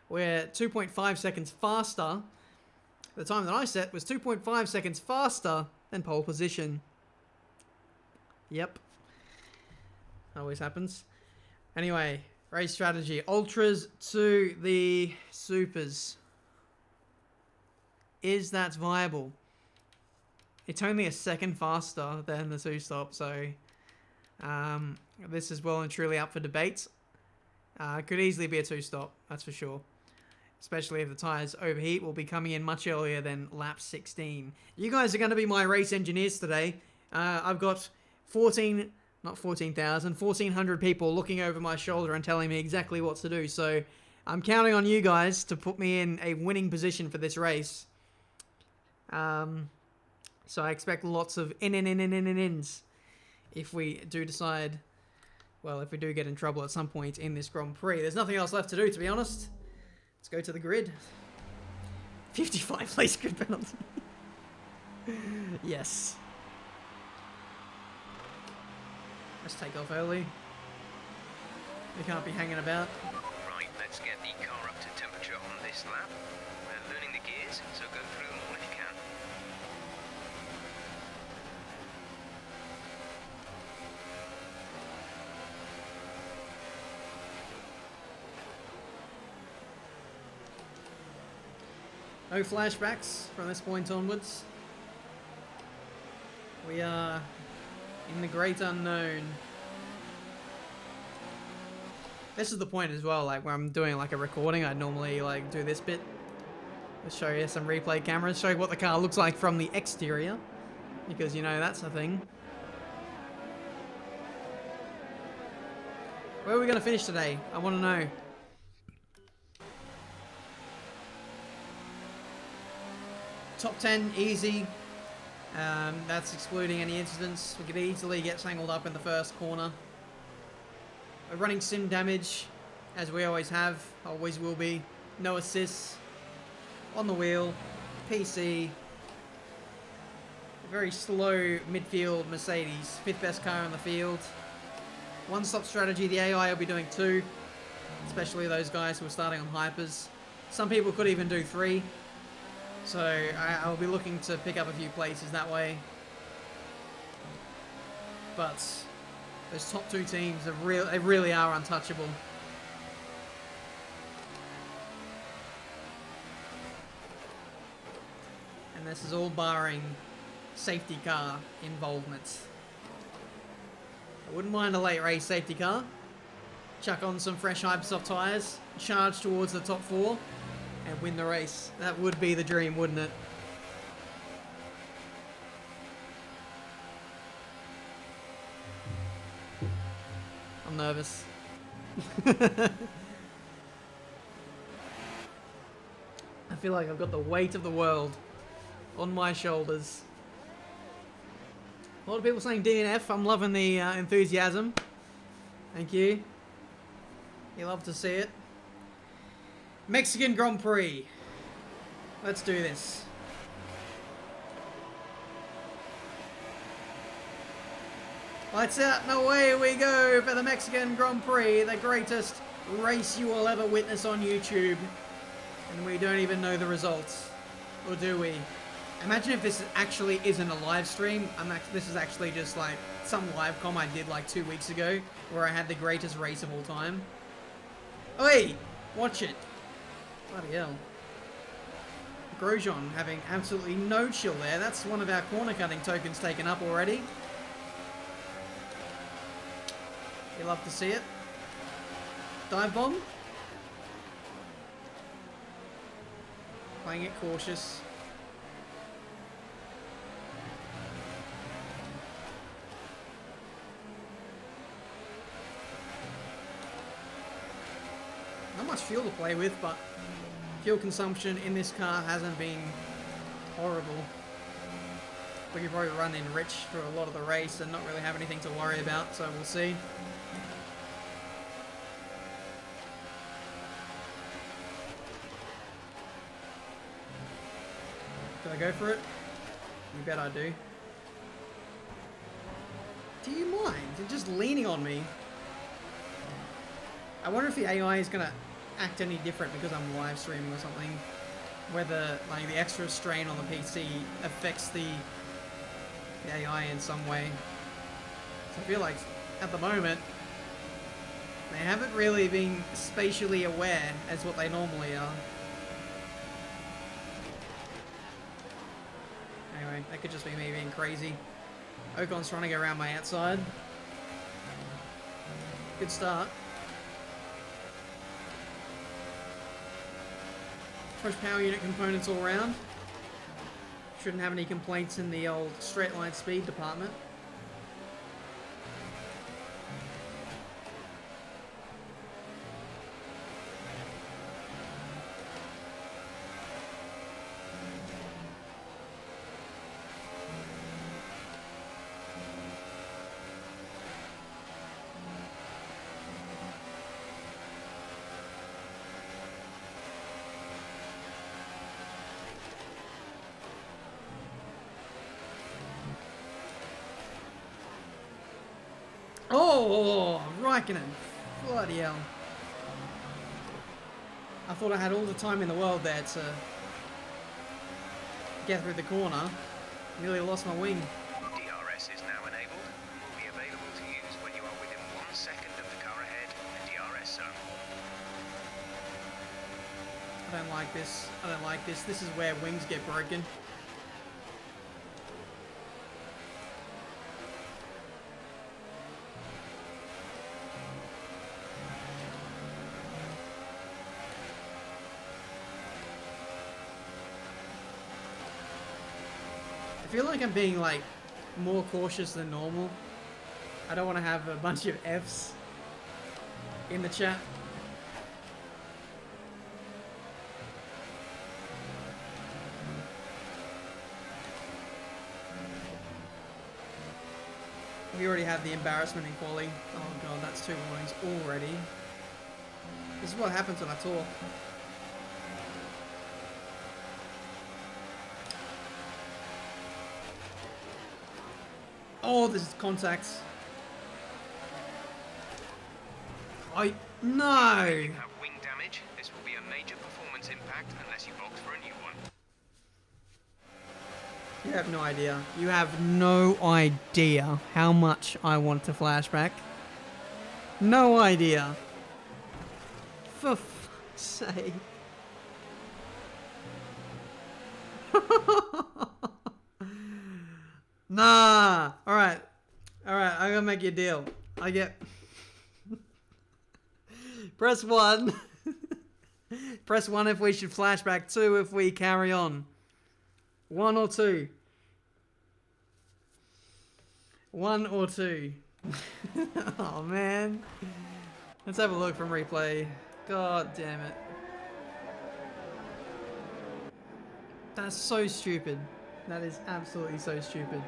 we're 2.5 seconds faster. The time that I set was 2.5 seconds faster than pole position. Yep. Always happens. Anyway, race strategy. Ultras to the supers. Is that viable? It's only a second faster than the two-stop, so this is well and truly up for debate. Could easily be a two-stop, that's for sure. Especially if the tyres overheat, will be coming in much earlier than lap 16. You guys are going to be my race engineers today. I've got 1,400 people looking over my shoulder and telling me exactly what to do. So I'm counting on you guys to put me in a winning position for this race. So I expect lots of ins if we do decide, well, if we do get in trouble at some point in this Grand Prix. There's nothing else left to do, to be honest. Let's go to the grid. 55 place grid penalty. Yes. Let's take off early. We can't be hanging about. Right, let's get the car up to temperature on this lap. We're learning the gears, so go through them all if you can. No flashbacks from this point onwards. We are in the great unknown. This is the point as well, like when I'm doing like a recording, I normally like do this bit. Let's show you some replay cameras, show you what the car looks like from the exterior. Because, you know, that's the thing. Where are we going to finish today? I want to know. Top 10, easy. That's excluding any incidents. We could easily get tangled up in the first corner. We're running sim damage, as we always have, always will be. No assists. On the wheel. PC. A very slow midfield Mercedes. 5th best car in the field. One-stop strategy, the AI will be doing 2. Especially those guys who are starting on hypers. Some people could even do 3. So I'll be looking to pick up a few places that way. But those top 2 teams are they really are untouchable. And this is all barring safety car involvement. I wouldn't mind a late race safety car. Chuck on some fresh Hypersoft tyres, charge towards the top 4, and win the race. That would be the dream, wouldn't it? I'm nervous. I feel like I've got the weight of the world on my shoulders. A lot of people saying DNF. I'm loving the enthusiasm. Thank you. You love to see it. Mexican Grand Prix. Let's do this. Lights out and away we go for the Mexican Grand Prix, the greatest race you will ever witness on YouTube. And we don't even know the results. Or do we? Imagine if this actually isn't a live stream. This is actually just like some live com I did like 2 weeks ago where I had the greatest race of all time. Oi! Watch it. Bloody hell. Grosjean having absolutely no chill there. That's one of our corner cutting tokens taken up already. You love to see it. Dive bomb. Playing it cautious. Not much fuel to play with, but fuel consumption in this car hasn't been horrible. We could probably run in rich for a lot of the race and not really have anything to worry about, so we'll see. Did I go for it? You bet I do. Do you mind? You're just leaning on me. I wonder if the AI is going to act any different because I'm live streaming or something. Whether like the extra strain on the PC affects the AI in some way. So I feel like at the moment they haven't really been spatially aware as what they normally are. Anyway, that could just be me being crazy. Ocon's trying to go around my outside. Good start. Fresh power unit components all around. Shouldn't have any complaints in the old straight line speed department. Oh, Raikkonen. Bloody hell. I thought I had all the time in the world there to get through the corner. Nearly lost my wing. DRS is now enabled. Will be available to use when you are within 1 second of the car ahead in the DRS zone. I don't like this. I don't like this. This is where wings get broken. I feel like I'm being like more cautious than normal. I don't want to have a bunch of Fs in the chat. We already have the embarrassment in quali. Oh god, that's 2 warnings already. This is what happens when I talk. Oh, this is contacts. No! You have wing damage. This will be a major performance impact unless you box for a new one. You have no idea. You have no idea how much I want to flashback. No idea. For fuck's sake. Nah. Alright. Alright, I'm gonna make you a deal. I get... Press 1. Press 1 if we should flashback. 2 if we carry on. 1 or 2. 1 or 2. Oh man. Let's have a look from replay. God damn it. That's so stupid. That is absolutely so stupid.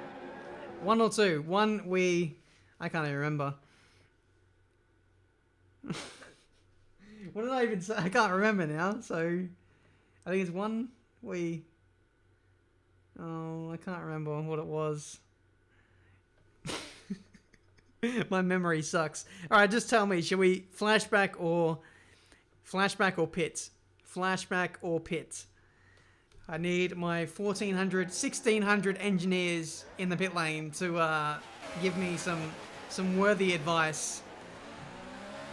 1 or 2. 1 we... I can't even remember. What did I even say? I can't remember now, so... I think it's 1 we... Oh, I can't remember what it was. My memory sucks. Alright, just tell me, should we flashback or pit? Flashback or pit? I need my 1,400, 1,600 engineers in the pit lane to give me some worthy advice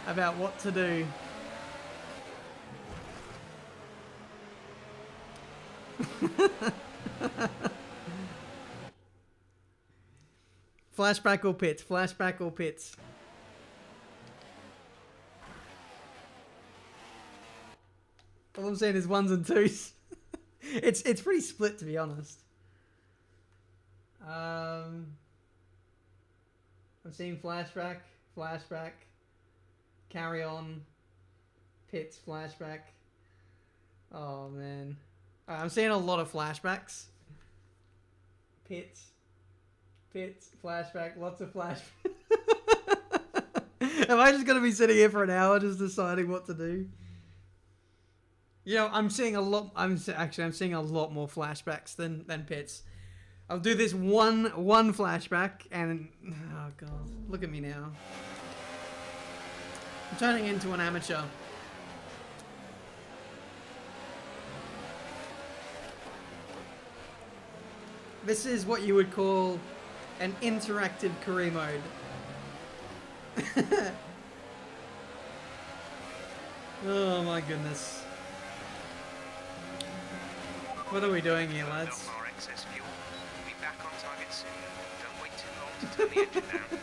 about what to do. Flashback or pits? Flashback or pits? All I'm saying is 1s and 2s. It's pretty split, to be honest. I'm seeing flashback, carry on, pits, flashback. Oh man, I'm seeing a lot of flashbacks. Pits, flashback, lots of flashbacks. Am I just gonna be sitting here for an hour just deciding what to do? You know, I'm seeing a lot. I'm seeing a lot more flashbacks than pits. I'll do this one flashback, and oh god, look at me now. I'm turning into an amateur. This is what you would call an interactive career mode. Oh my goodness. What are we doing here, lads? Our excess fuel. We'll be back on target soon. Don't wait too long to turn the engine down.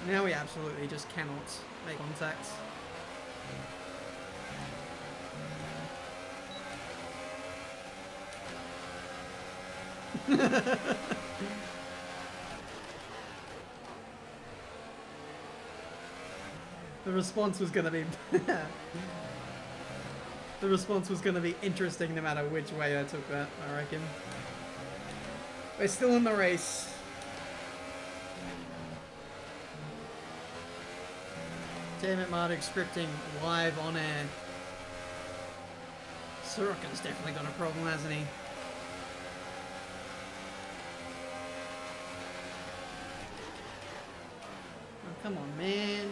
Now we absolutely just cannot make contact. The response was gonna be the response was gonna be interesting no matter which way I took that, I reckon. We're still in the race. Tiametmarduk scripting live on air. Sorokin's definitely got a problem, hasn't he? Oh, come on, man.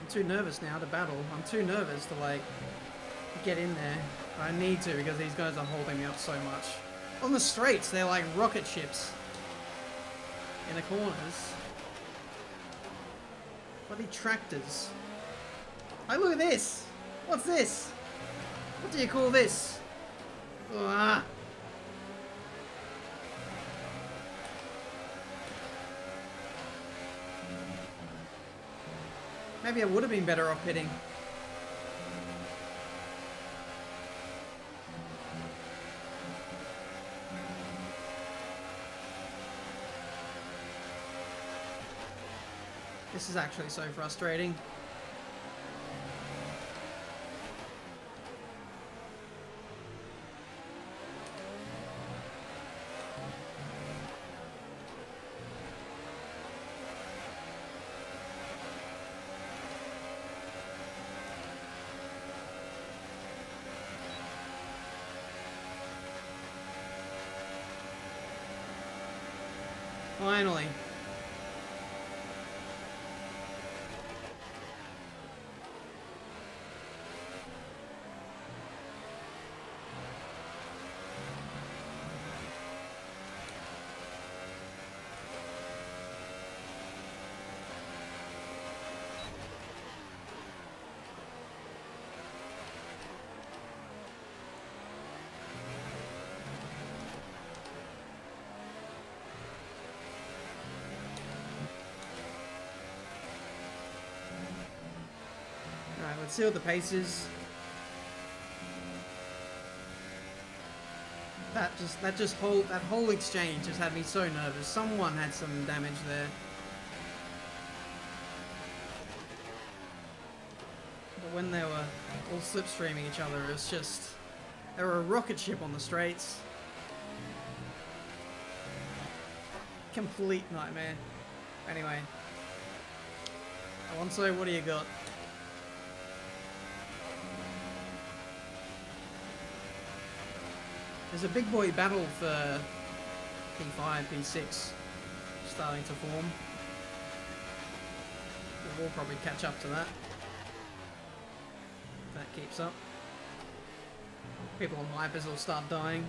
I'm too nervous now to battle. I'm too nervous to, like, get in there. I need to because these guys are holding me up so much. On the straights, they're like rocket ships. In the corners. Bloody tractors. Hey, look at this! What's this? What do you call this? Ah! Maybe I would have been better off hitting. This is actually so frustrating. Finally. Alright, let's see what the pace is. That whole exchange just had me so nervous. Someone had some damage there. But when they were all slipstreaming each other, it was just... They were a rocket ship on the straights. Complete nightmare. Anyway. Alonso, what do you got? There's a big boy battle for P5, P6 starting to form. We'll probably catch up to that. If that keeps up. People on Hypers will start dying.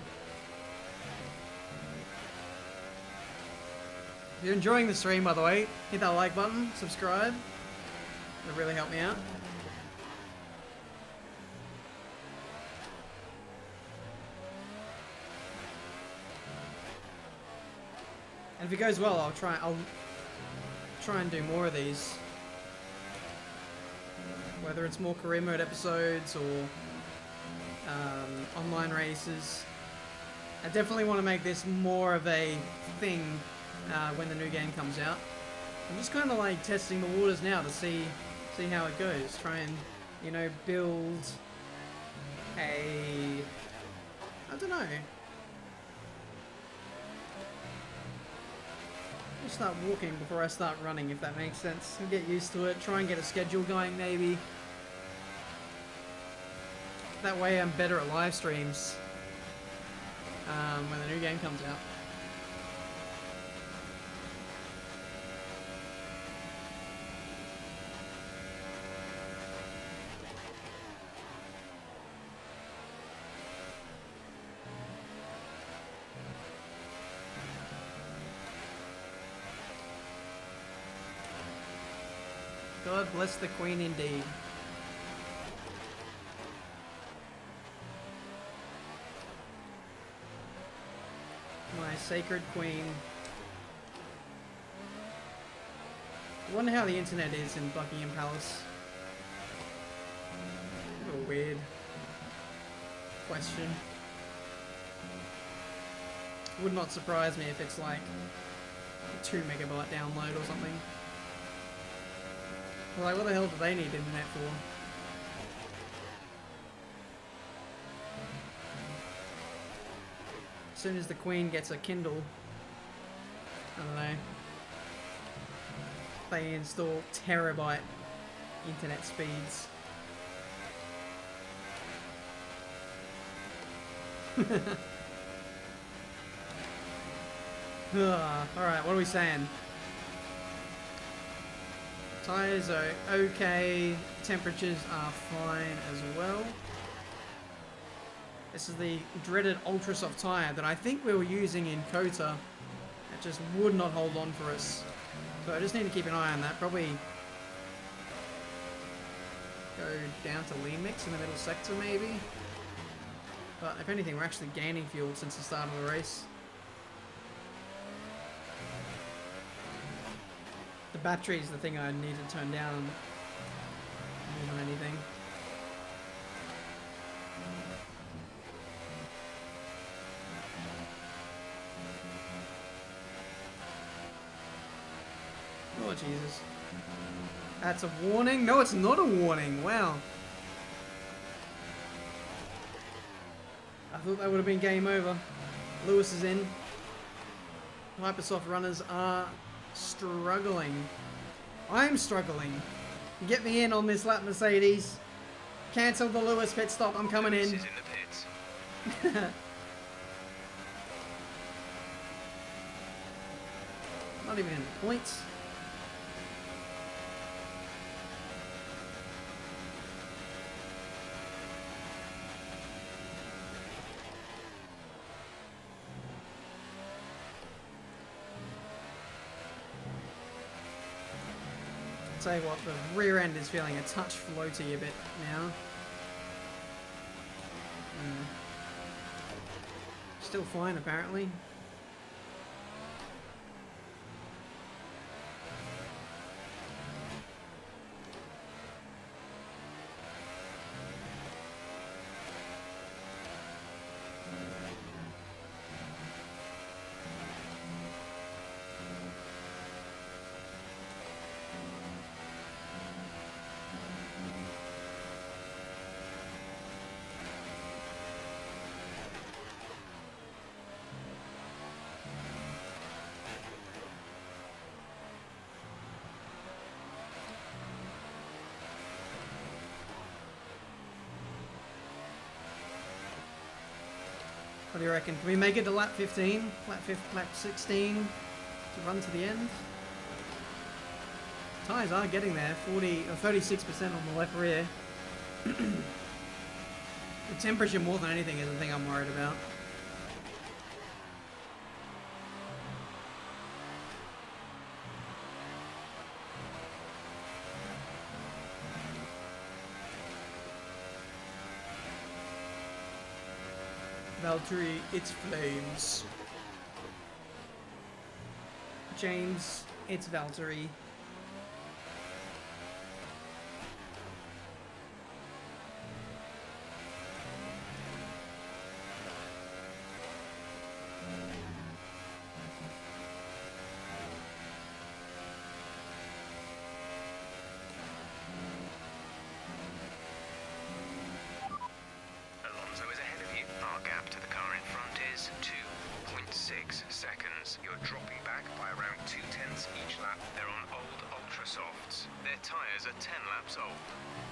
If you're enjoying the stream, by the way, hit that like button, subscribe. It'll really help me out. And if it goes well, I'll try and do more of these. Whether it's more career mode episodes or online races. I definitely want to make this more of a thing when the new game comes out. I'm just kind of like testing the waters now to see how it goes. Try and, you know, build a... I don't know. I'll start walking before I start running, if that makes sense. I'll get used to it. Try and get a schedule going, maybe. That way I'm better at live streams when the new game comes out. God bless the Queen indeed. My sacred Queen. I wonder how the internet is in Buckingham Palace. A weird question. Would not surprise me if it's like a 2 megabyte download or something. Like, what the hell do they need internet for? As soon as the Queen gets a Kindle, I don't know, they install terabyte internet speeds. Alright, what are we saying? Tires are okay. Temperatures are fine as well. This is the dreaded ultra soft tire that I think we were using in Kota. It just would not hold on for us. So I just need to keep an eye on that. Probably go down to lean mix in the middle sector maybe. But if anything, we're actually gaining fuel since the start of the race. The battery is the thing I need to turn down more than anything. Oh, Jesus. That's a warning? No, it's not a warning. Wow. I thought that would have been game over. Lewis is in. Hypersoft runners are struggling. I'm struggling. Get me in on this lap, Mercedes. Cancel the Lewis pit stop. I'm coming in. Lewis is in the pits. Not even in the points. Tell you what, the rear end is feeling a touch floaty a bit now. Still fine, apparently. What do you reckon? Can we make it to lap 15? Lap 16 to run to the end? Tyres are getting there, 36% on the left rear. The temperature more than anything is the thing I'm worried about. Valtteri, it's flames. James, it's Valtteri. Seconds. You're dropping back by around 0.2 each lap. They're on old ultra softs. Their tyres are 10 laps old.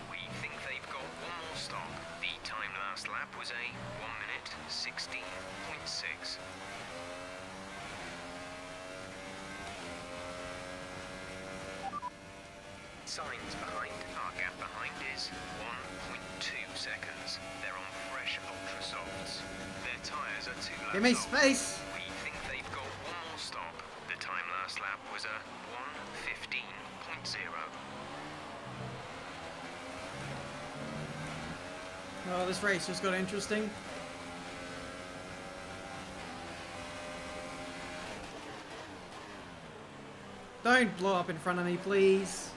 We think they've got one more stop. The time last lap was a 1 minute 16.6. Signs behind. Our gap behind is 1.2 seconds. They're on fresh ultra softs. Their tyres are 2 laps Give me old. space! Last lap was a 1:15.0. Oh, this race just got interesting. Don't blow up in front of me, please.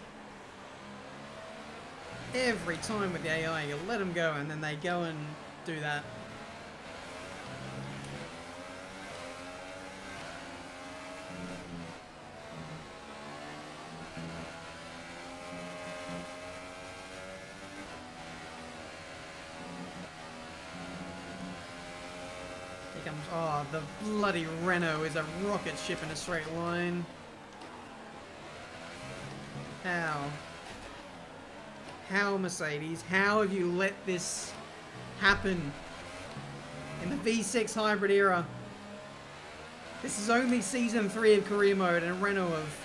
Every time with the AI, you let them go and then they go and do that. Oh, the bloody Renault is a rocket ship in a straight line. How? How, Mercedes? How have you let this happen in the V6 hybrid era? This is only season 3 of career mode and Renault have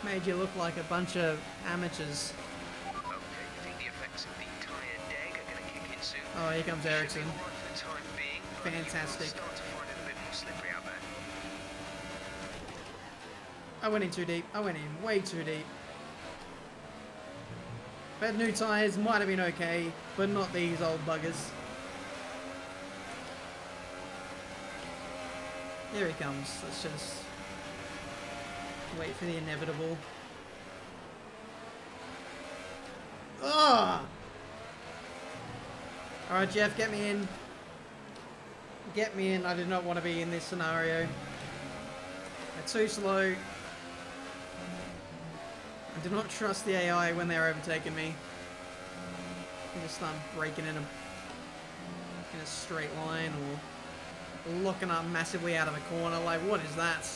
Made you look like a bunch of amateurs. Okay, I think the effects of the tyre deg are going to kick in soon. Oh, here comes Ericsson. Should be all right for the time being, but Fantastic. you will start to find it a bit more slippery out there. I went in too deep. I went in way too deep. But new tyres might have been okay, but not these old buggers. Here he comes. Let's just wait for the inevitable. Ah! Alright, Jeff, get me in. Get me in. I did not want to be in this scenario. They're too slow. I do not trust the AI when they're overtaking me. They just start braking in a straight line or locking up massively out of a corner. Like, what is that?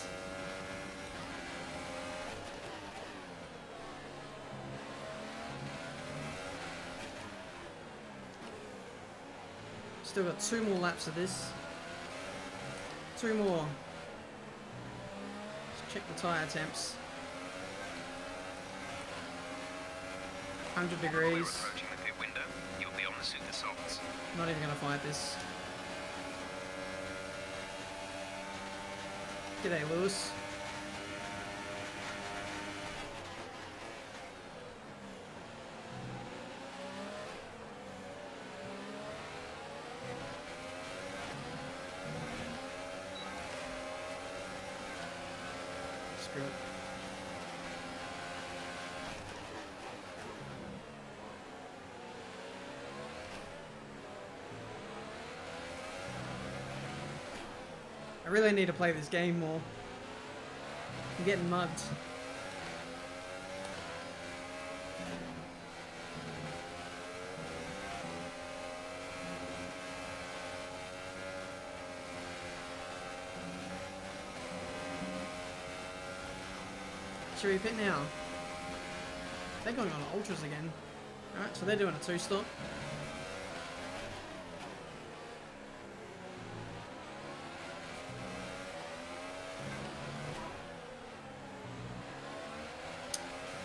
Still got 2 more laps of this. 2 more. Let's check the tyre temps. 100 degrees. We're approaching the pit window. You'll be on the super softs. Not even gonna fight this. G'day, Lewis. Screw it. I really need to play this game more. I'm getting mugged. Should we pit now? They're going on ultras again. Alright, so they're doing a 2-stop.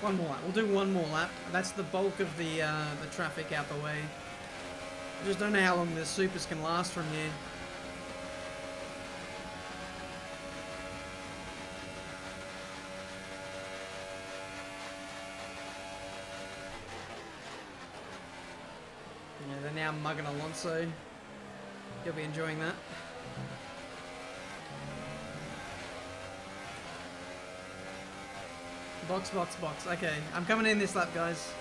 One more lap. We'll do one more lap. That's the bulk of the traffic out the way. I just don't know how long the supers can last from here. Yeah, they're now mugging Alonso. He'll be enjoying that. Box, box, box. Okay, I'm coming in this lap, guys.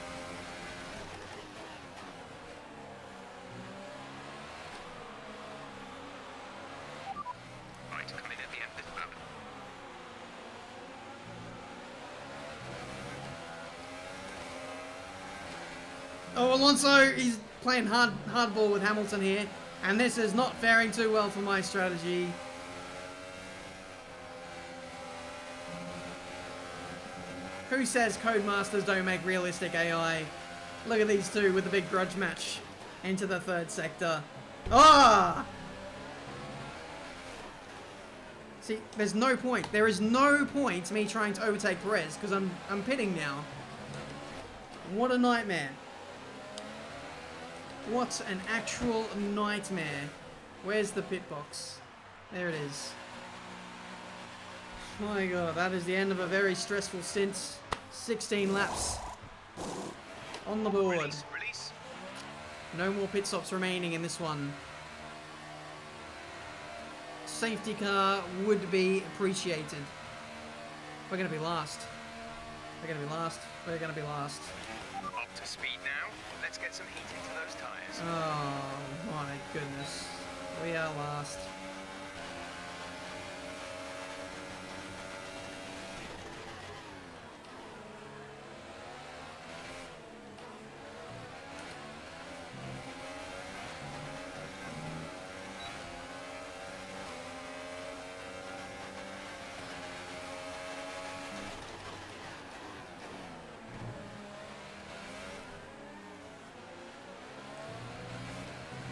Right, come in at the end of this lap. Oh, Alonso, he's playing hardball with Hamilton here, and this is not faring too well for my strategy. Who says Codemasters don't make realistic AI? Look at these two with the big grudge match into the 3rd sector. Ah! See, there's no point. There is no point me trying to overtake Perez because I'm pitting now. What a nightmare. What an actual nightmare. Where's the pit box? There it is. My god, that is the end of a very stressful stint. 16 laps on the board. Release. No more pit stops remaining in this one. Safety car would be appreciated. We're going to be last. We're going to be last. We're going to be last. Up to speed now. Let's get some heat into those tyres. Oh my goodness. We are last.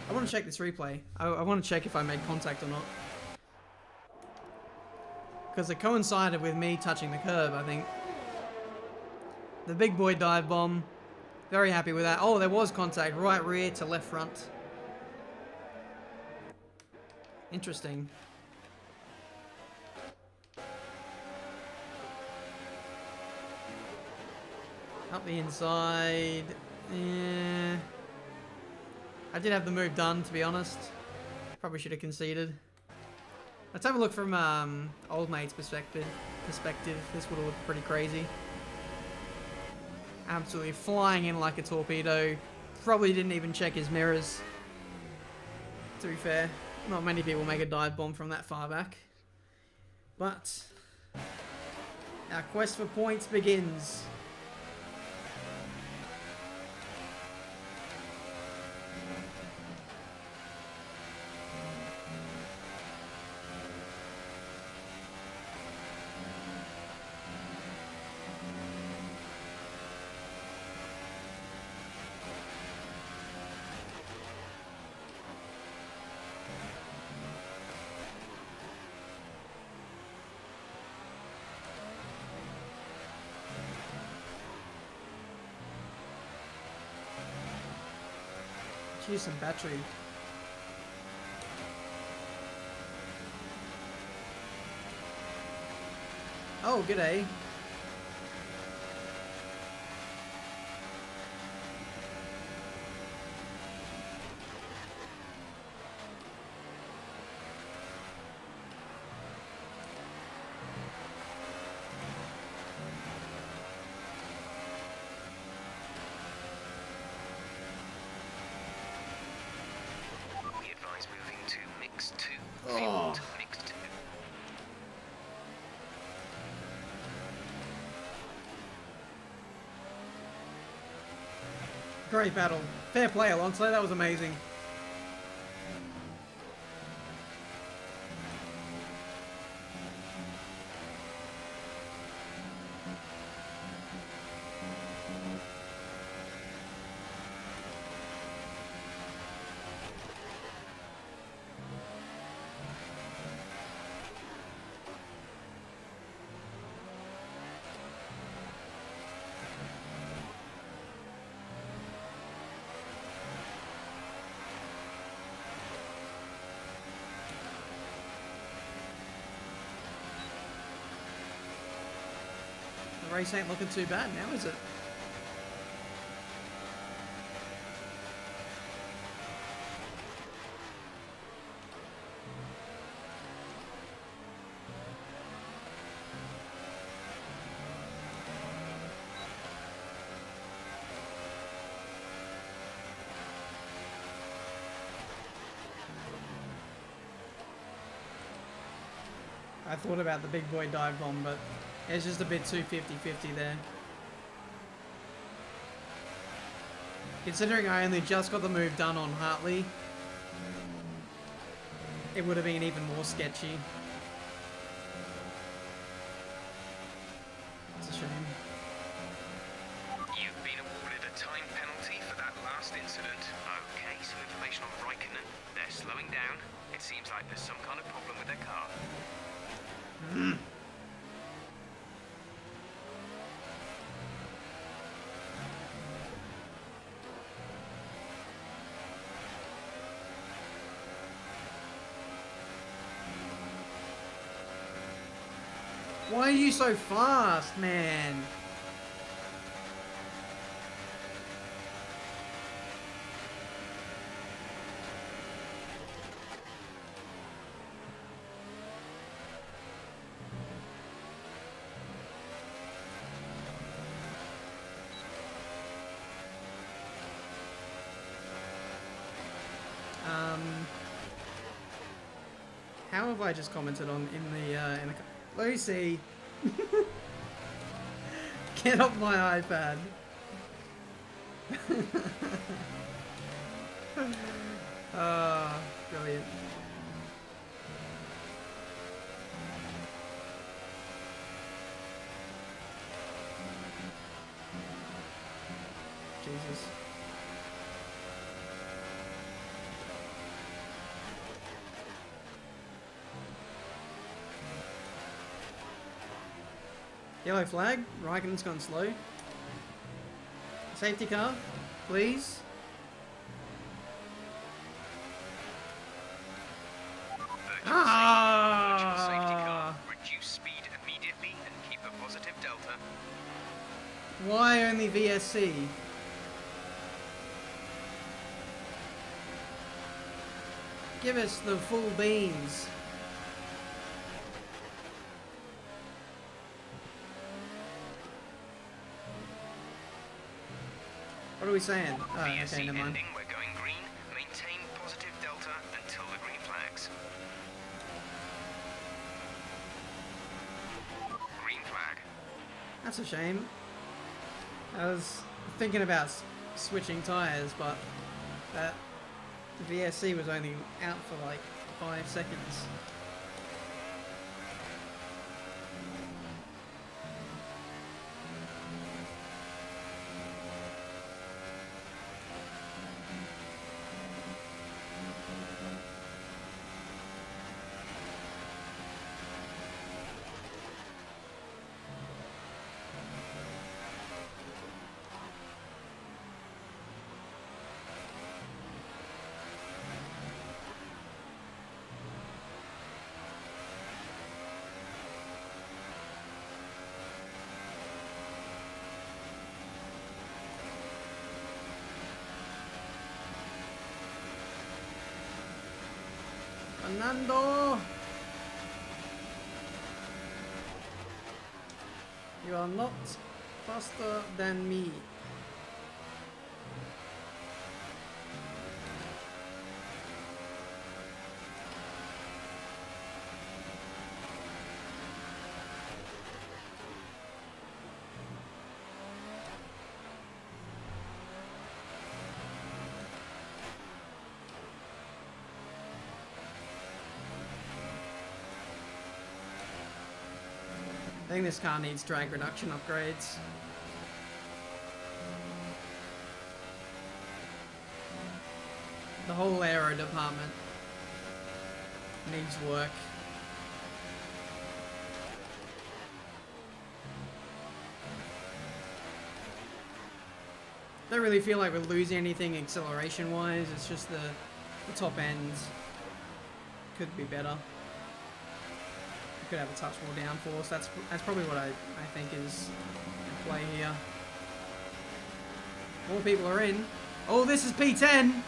I want to check this replay. I want to check if I made contact or not. Because it coincided with me touching the curb, I think. The big boy dive bomb. Very happy with that. Oh, there was contact. Right rear to left front. Interesting. Up the inside. Yeah. I did have the move done, to be honest. Probably should have conceded. Let's have a look from old mate's perspective. This would have looked pretty crazy. Absolutely flying in like a torpedo. Probably didn't even check his mirrors. To be fair, not many people make a dive bomb from that far back. But our quest for points begins. Use some battery. Oh, g'day. Moving to mix 2. Fuel to mix 2. Great battle. Fair play, Alonso. That was amazing. The race ain't looking too bad now, is it? I thought about the big boy dive bomb, but it's just a bit too 50-50 there. Considering I only just got the move done on Hartley, it would have been even more sketchy. It's a shame. You've been awarded a time penalty for that last incident. Okay, some information on Raikkonen. They're slowing down. It seems like there's some kind of problem with their car. Why are you so fast, man? How have I just commented on in the Lucy? Get off my iPad. Ah, brilliant. Jesus. Yellow flag. Raikkonen's gone slow. Safety car, please. Virtual safety car. Reduce speed immediately and keep a positive delta. Why only VSC? Give us the full beans. What are we saying? Oh, VSC okay, never mind. ending, we're going green. Maintain positive delta until the green flags. Green flag. That's a shame. I was thinking about switching tyres, but that VSC was only out for like 5 seconds. Fernando! You are not faster than me. I think this car needs drag reduction upgrades. The whole aero department needs work. Don't really feel like we're losing anything acceleration wise, it's just the top end could be better. Could have a touch more downforce. That's probably what I think is in play here. More people are in. Oh, this is P10.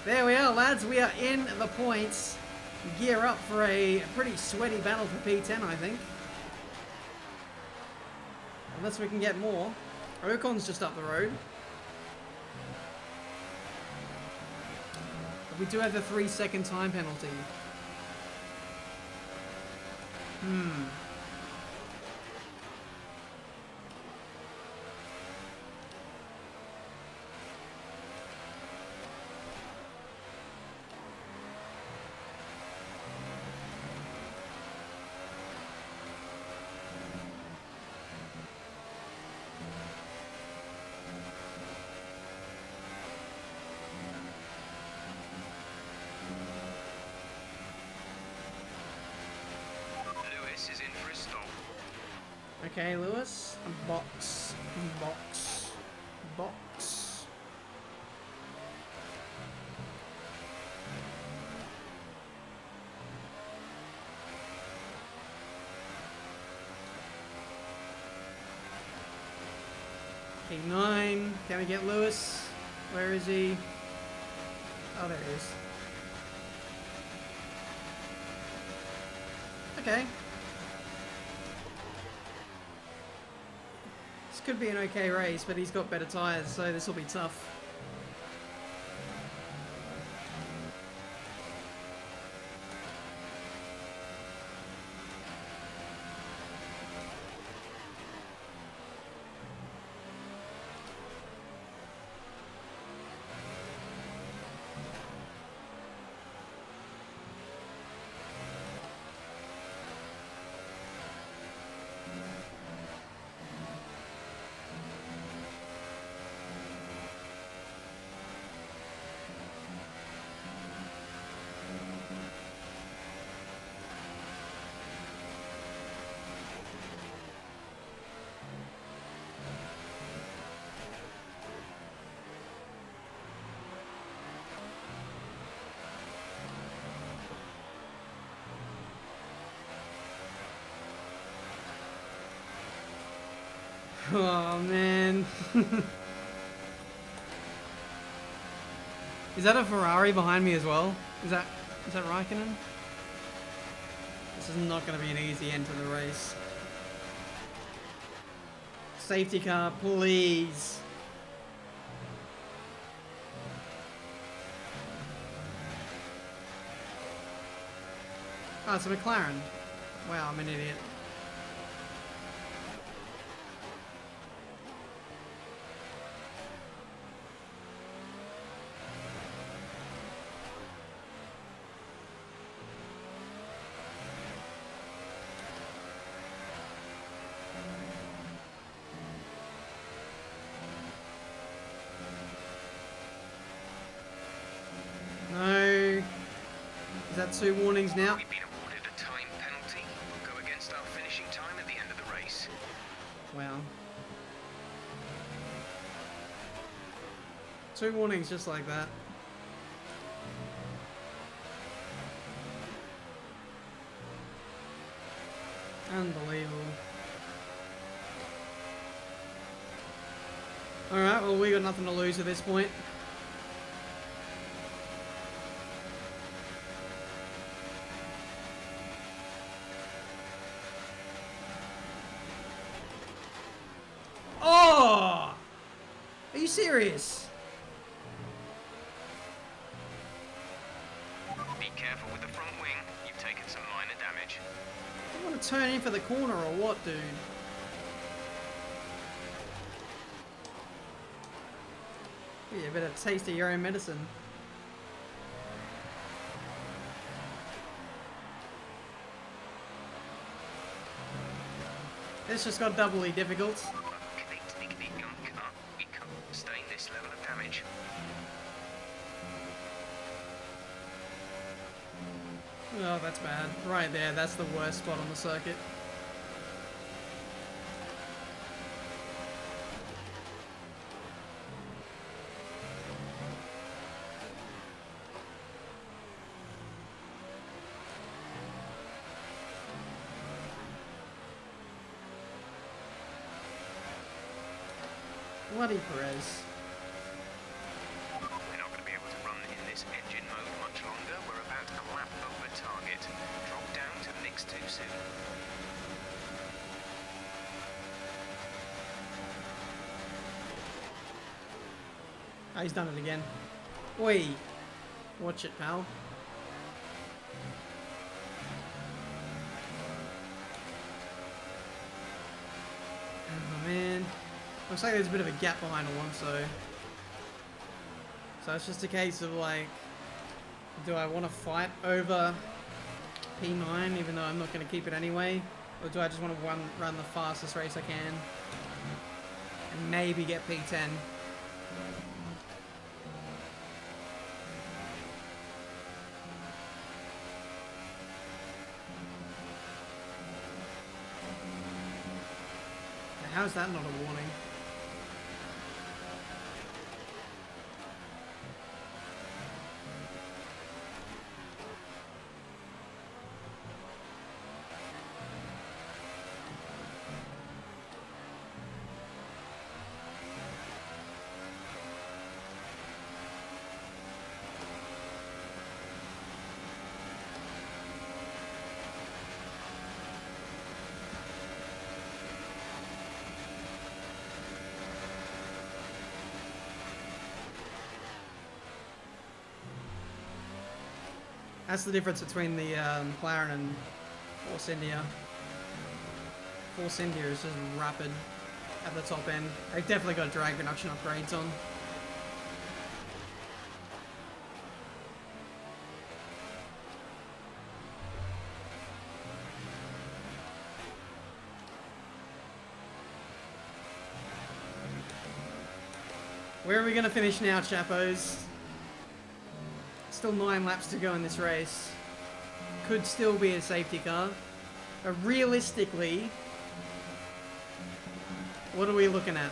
There we are, lads. We are in the points. Gear up for a pretty sweaty battle for P10, I think. Unless we can get more. Ocon's just up the road. But we do have the 3-second time penalty. Is in for a stop. Okay, Lewis. Box. Box. Box. P9. Can we get Lewis? Where is he? Oh, there he is. Okay. Could be an okay race, but he's got better tyres, so this will be tough. Oh man. Is that a Ferrari behind me as well? Is that Raikkonen? This is not going to be an easy end to the race. Safety car, please. Oh, it's a McLaren. Wow, I'm an idiot. No. Is that 2 warnings now? We've been awarded a time penalty. We'll go against our finishing time at the end of the race. Wow. 2 warnings just like that. Unbelievable. Alright, well we got nothing to lose at this point. Oh! Are you serious? Be careful with the front wing. You've taken some minor damage. You want to turn in for the corner or what, dude? Yeah, better taste of your own medicine. This just got doubly difficult. We can't sustain this level of damage. Oh, that's bad. Right there, that's the worst spot on the circuit. Bloody Perez. We're not going to be able to run in this engine mode much longer. We're about a lap over target. Drop down to mix too soon. Oh, he's done it again. Oi! Watch it, pal. Oh man. Looks like there's a bit of a gap behind Alonso. So it's just a case of like, do I want to fight over P9 even though I'm not going to keep it anyway? Or do I just want to run the fastest race I can? And maybe get P10? How's that not a warning? That's the difference between the McLaren and Force India. Force India is just rapid at the top end. They've definitely got drag reduction upgrades on. Where are we going to finish now, chappos? Still 9 laps to go in this race. Could still be a safety car. But realistically, what are we looking at?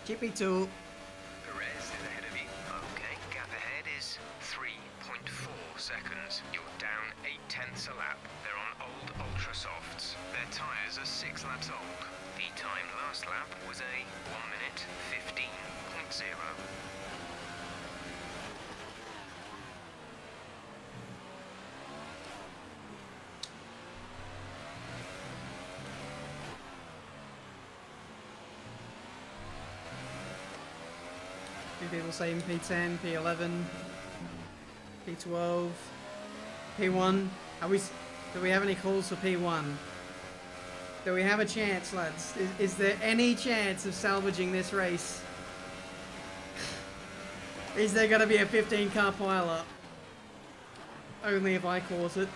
Chippy tool. Perez is ahead of you. Okay, gap ahead is 3.4 seconds. You're down 8/10 a lap. They're on old ultra softs. Their tyres are 6 laps old. The time last lap was a 1 minute 15.0. People saying P10, P11, P12, P1. Do we have any calls for P1? Do we have a chance, lads? Is there any chance of salvaging this race? Is there going to be a 15-car pile-up? Only if I cause it.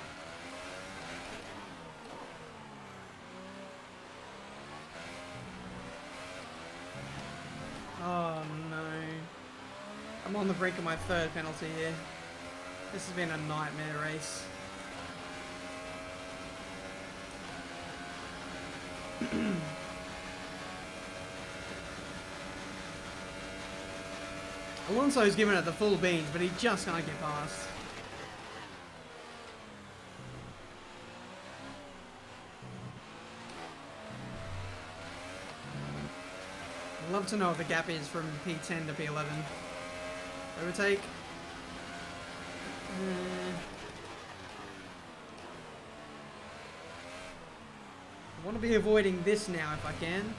Oh no. I'm on the brink of my third penalty here. This has been a nightmare race. Alonso's given it the full beans, but he just can't get past. I'd love to know what the gap is from P10 to P11. Overtake. I want to be avoiding this now if I can.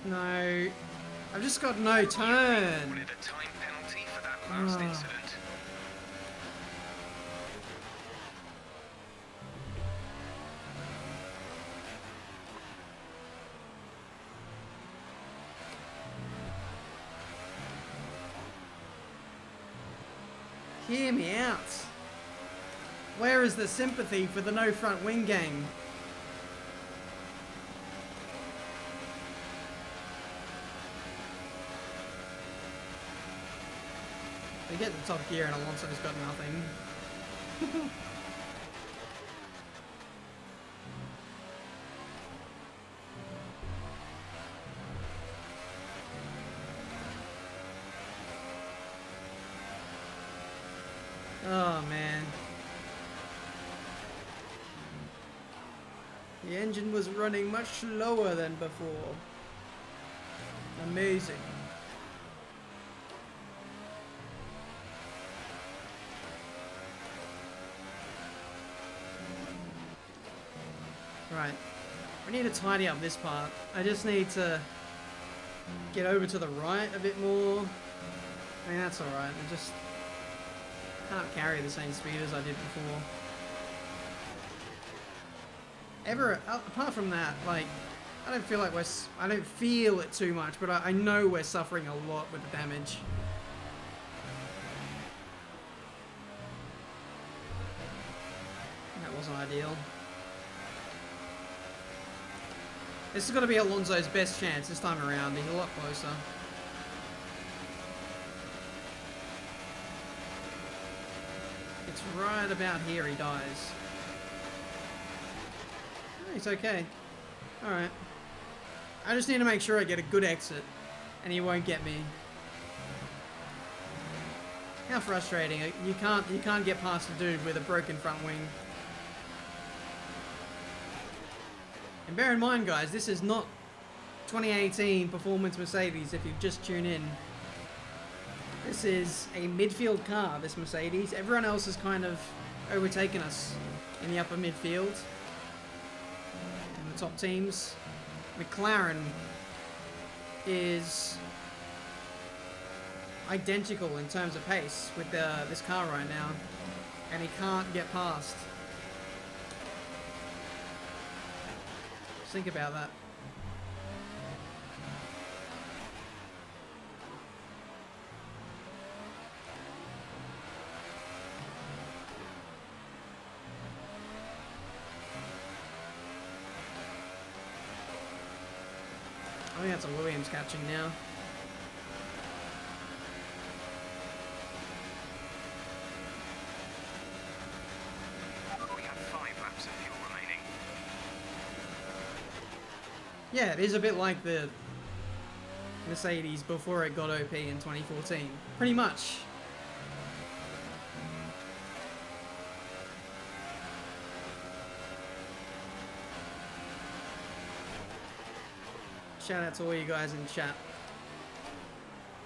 No, I've just got no turn. Wanted a time penalty for that last incident. Hear me out. Where is the sympathy for the no front wing gang? They get the top gear and Alonso's got nothing. Oh man. The engine was running much slower than before. Amazing. Right. We need to tidy up this part. I just need to get over to the right a bit more. I mean, that's alright. I just can't carry the same speed as I did before. Apart from that, like, I don't feel like I don't feel it too much, but I know we're suffering a lot with the damage. That wasn't ideal. This is going to be Alonso's best chance this time around. He's a lot closer. It's right about here he dies. Oh, he's okay. Alright. I just need to make sure I get a good exit. And he won't get me. How frustrating. You can't get past a dude with a broken front wing. And bear in mind, guys, this is not 2018 Performance Mercedes if you've just tuned in. This is a midfield car, this Mercedes. Everyone else has kind of overtaken us in the upper midfield. In the top teams. McLaren is identical in terms of pace with this car right now. And he can't get past. Think about that. I think that's a Williams catching now. Yeah, it is a bit like the Mercedes before it got OP in 2014. Pretty much. Shout out to all you guys in chat.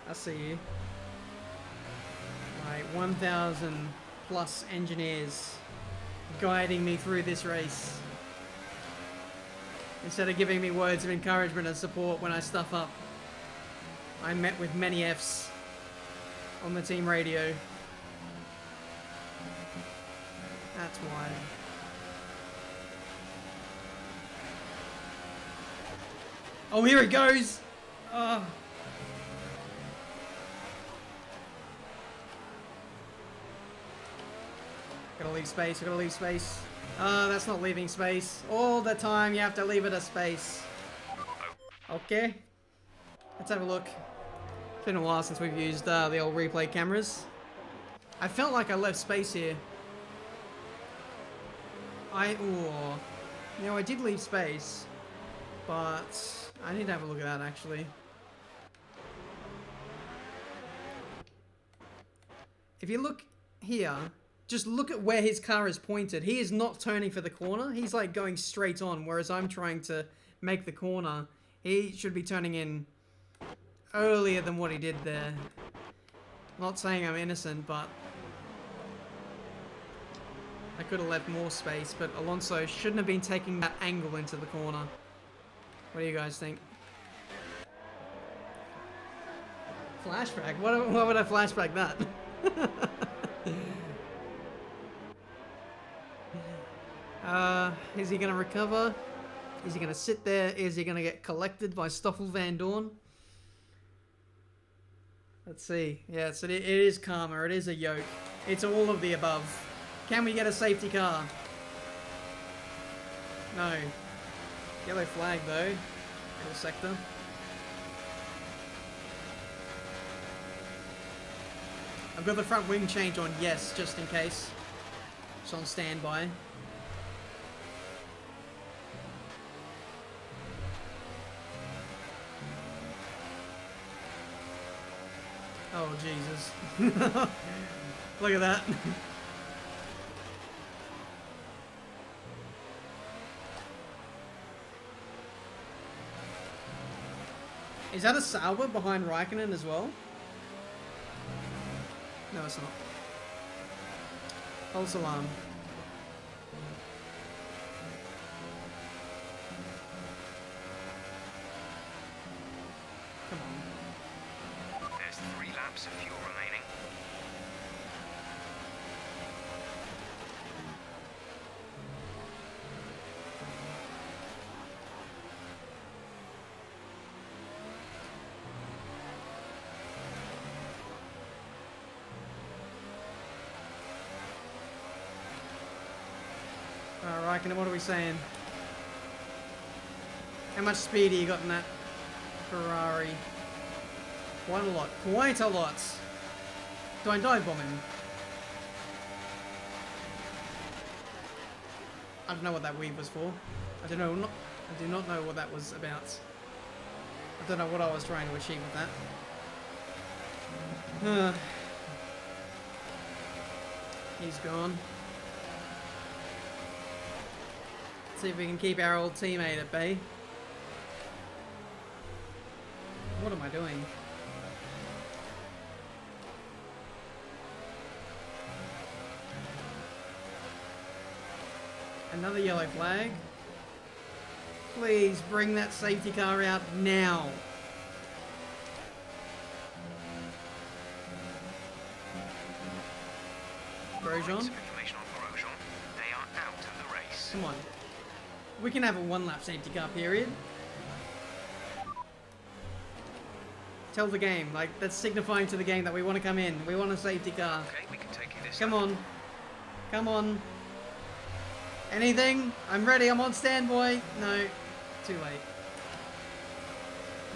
I see you. Like 1,000 plus engineers guiding me through this race. Instead of giving me words of encouragement and support when I stuff up, I'm met with many Fs on the team radio. That's why. Oh, here it goes! Oh. Gotta leave space, gotta leave space. That's not leaving space. All the time you have to leave it a space. Okay. Let's have a look. It's been a while since we've used the old replay cameras. I felt like I left space here. I did leave space. But I need to have a look at that actually. If you look here, just look at where his car is pointed. He is not turning for the corner. He's like going straight on, whereas I'm trying to make the corner. He should be turning in earlier than what he did there. Not saying I'm innocent, but I could have left more space, but Alonso shouldn't have been taking that angle into the corner. What do you guys think? Flashback? Why would I flashback that? Is he going to recover? Is he going to sit there? Is he going to get collected by Stoffel Van Dorn? Let's see. Yeah, so it is karma. It is a yoke. It's all of the above. Can we get a safety car? No. Yellow flag though. Little sector. I've got the front wing change on, yes, just in case. It's on standby. Oh Jesus. Look at that. Is that a Sauber behind Raikkonen as well? No, it's not. False alarm. Come on. There's 3 laps of fuel remaining. Alright, what are we saying? How much speed have you got in that Ferrari? Quite a lot. Quite a lot. Do I dive bomb him? I don't know what that weave was for. I do not know what that was about. I don't know what I was trying to achieve with that. He's gone. See if we can keep our old teammate at bay. What am I doing? Another yellow flag. Please bring that safety car out now. Grosjean? Come on. We can have a 1-lap safety car period. Tell the game, like, that's signifying to the game that we want to come in. We want a safety car. Okay, we can take you this Come on. Come on. Anything? I'm ready, I'm on standby. No, too late.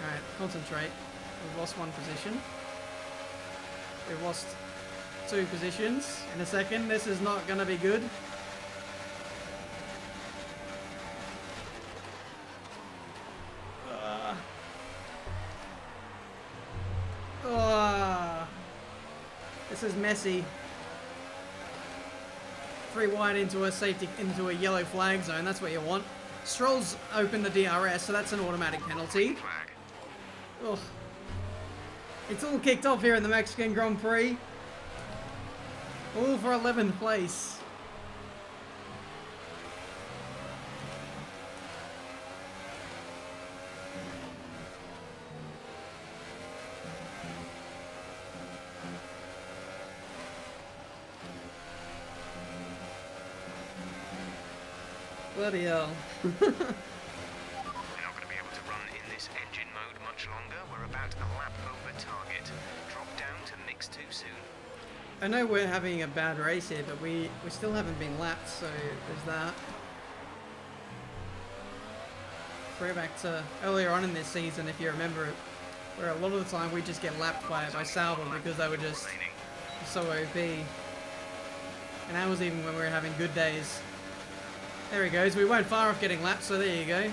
Alright, concentrate. We've lost 1 position. We've lost 2 positions in a second. This is not going to be good. This is messy. 3 wide into a safety, into a yellow flag zone. That's what you want. Stroll's open the DRS, so that's an automatic penalty. Ugh. It's all kicked off here in the Mexican Grand Prix. All for 11th place. Bloody hell. We're not going to be able to run in this engine mode much longer. We're about a lap over target. Drop down to mix 2 soon. I know we're having a bad race here, but we still haven't been lapped, so there's that. We're back to earlier on in this season, if you remember it, where a lot of the time we just get lapped by Sauber because they were just so OP. And that was even when we were having good days. There he goes. We weren't far off getting lapped, so there you go.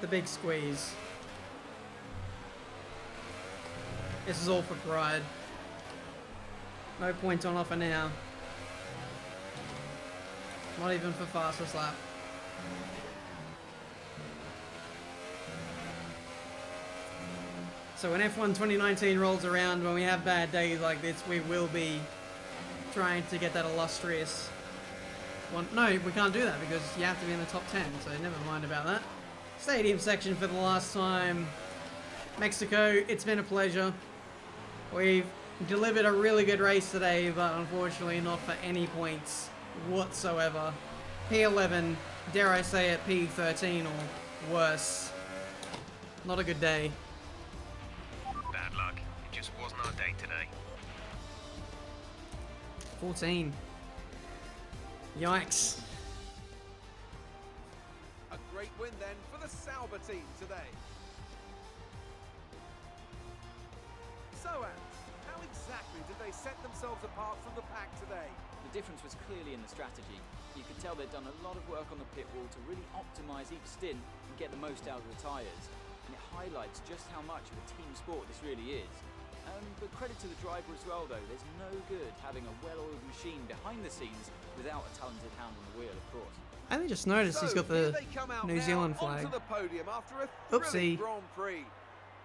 The big squeeze. This is all for pride. No points on offer now. Not even for fastest lap. So when F1 2019 rolls around, when we have bad days like this, we will be trying to get that illustrious one. No, we can't do that because you have to be in the top 10, so never mind about that. Stadium section for the last time. Mexico, it's been a pleasure. We've delivered a really good race today, but unfortunately not for any points whatsoever. P11, dare I say it, P13 or worse. Not a good day. Bad luck. It just wasn't our day today. 14. Yikes. A great win then for the Sauber team today. So, Ant, how exactly did they set themselves apart from the pack today? The difference was clearly in the strategy. You could tell they'd done a lot of work on the pit wall to really optimise each stint and get the most out of the tyres. And it highlights just how much of a team sport this really is. But credit to the driver as well though, there's no good having a well-oiled machine behind the scenes without a talented hand on the wheel, of course. I just noticed he's got the New Zealand flag. Onto the podium after a Oopsie. thrilling Grand Prix.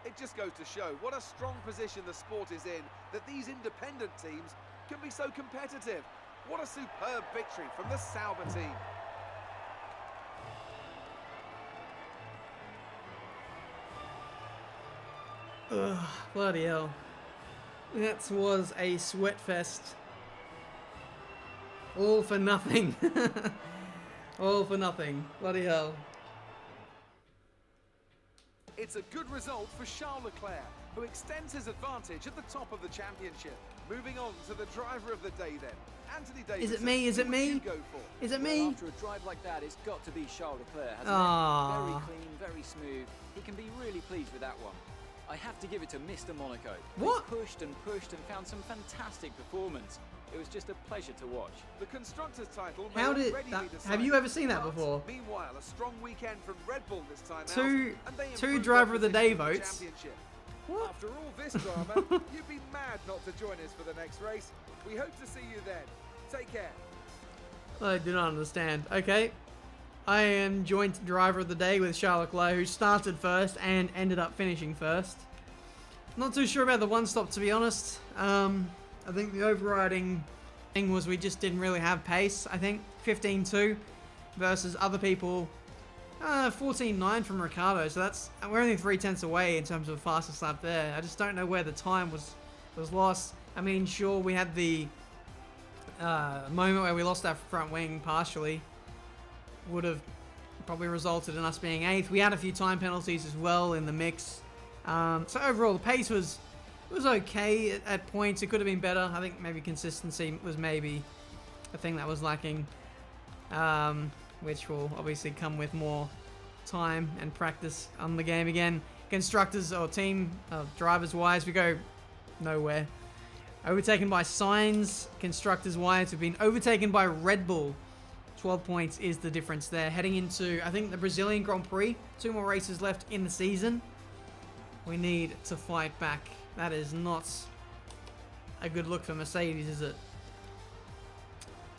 It just goes to show what a strong position the sport is in, that these independent teams can be so competitive. What a superb victory from the Sauber team. Ugh, bloody hell. That was a sweat fest. All for nothing. All for nothing. Bloody hell. It's a good result for Charles Leclerc, who extends his advantage at the top of the championship. Moving on to the driver of the day then. Anthony Davis. Is it me? Is it me? Is it me? After a drive like that, it's got to be Charles Leclerc, hasn't Aww. it? Very clean, very smooth. He can be really pleased with that one. I have to give it to Mr. Monaco. What? They pushed and found some fantastic performance. It was just a pleasure to watch. The constructors' title may How did already that, be decided, have you ever seen that but before? Meanwhile, a strong weekend from Red Bull this time Two out, and they two improved driver their of the day position in the votes. championship. What? After all this drama, you'd be mad not to join us for the next race. We hope to see you then. Take care. I do not understand. Okay. I am joint driver of the day with Charles Leclerc, who started first and ended up finishing first. Not too sure about the one stop, to be honest. I think the overriding thing was we just didn't really have pace, I think. 15.2 versus other people. 14.9 from Ricardo, so we're only 3/10 away in terms of fastest lap there. I just don't know where the time was lost. I mean, sure, we had the moment where we lost our front wing partially. Would have probably resulted in us being 8th. We had a few time penalties as well in the mix. So overall, the pace was okay at points. It could have been better. I think maybe consistency was maybe a thing that was lacking, which will obviously come with more time and practice on the game again. Constructors or team drivers wise, we go nowhere. Overtaken by Signs. Constructors wise, we've been overtaken by Red Bull. 12 points is the difference there. Heading into, I think, the Brazilian Grand Prix. 2 more races left in the season. We need to fight back. That is not a good look for Mercedes, is it?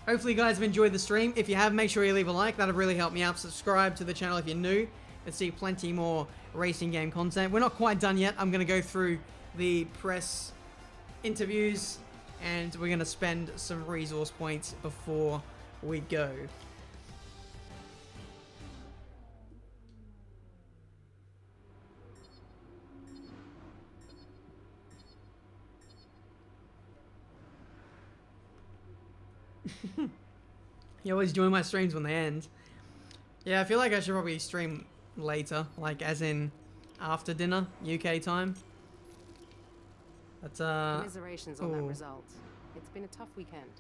Hopefully you guys have enjoyed the stream. If you have, make sure you leave a like. That'll really help me out. Subscribe to the channel if you're new. Let's see plenty more racing game content. We're not quite done yet. I'm going to go through the press interviews and we're going to spend some resource points before we go. You always join my streams when they end. Yeah, I feel like I should probably stream later, like as in after dinner, UK time. But Commiserations on that result. It's been a tough weekend.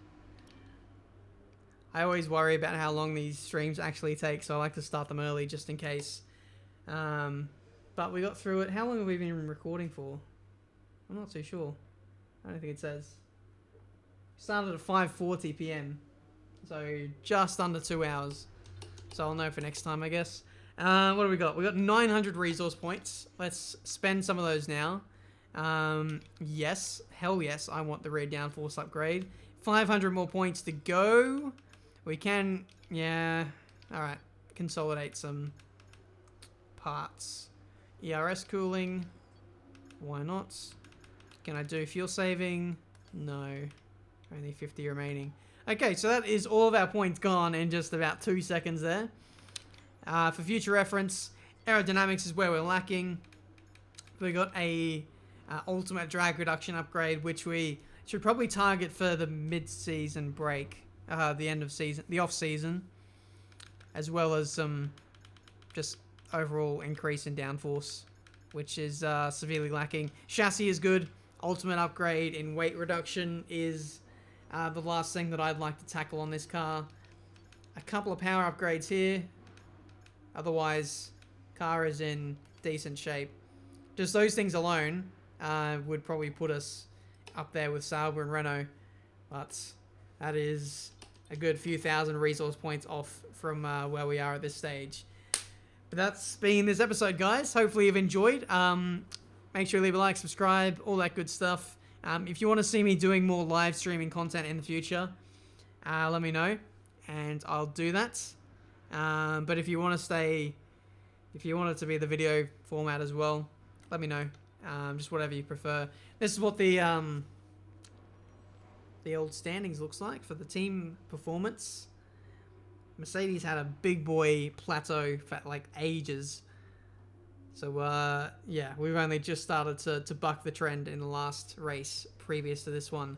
I always worry about how long these streams actually take, so I like to start them early just in case. But we got through it. How long have we been recording for? I'm not too sure. I don't think it says. Started at 5:40 PM. So just under 2 hours. So I'll know for next time, I guess. What do we got? We got 900 resource points. Let's spend some of those now. Yes. Hell yes. I want the rear downforce upgrade. 500 more points to go. We can, yeah. Alright. Consolidate some parts. ERS cooling. Why not? Can I do fuel saving? No. Only 50 remaining. Okay, so that is all of our points gone in just about 2 seconds there. For future reference, aerodynamics is where we're lacking. We got a ultimate drag reduction upgrade, which we should probably target for the mid-season break, the end of season, the off-season, as well as some just overall increase in downforce, which is severely lacking. Chassis is good. Ultimate upgrade in weight reduction is the last thing that I'd like to tackle on this car. A couple of power upgrades here. Otherwise, car is in decent shape. Just those things alone would probably put us up there with Sauber and Renault. But that is a good few thousand resource points off from where we are at this stage. But that's been this episode, guys. Hopefully you've enjoyed. Make sure you leave a like, subscribe, all that good stuff. If you want to see me doing more live streaming content in the future, let me know, and I'll do that. But if you want it to be the video format as well, let me know. Just whatever you prefer. This is what the old standings looks like for the team performance. Mercedes had a big boy plateau for like ages. So, yeah, we've only just started to buck the trend in the last race previous to this one.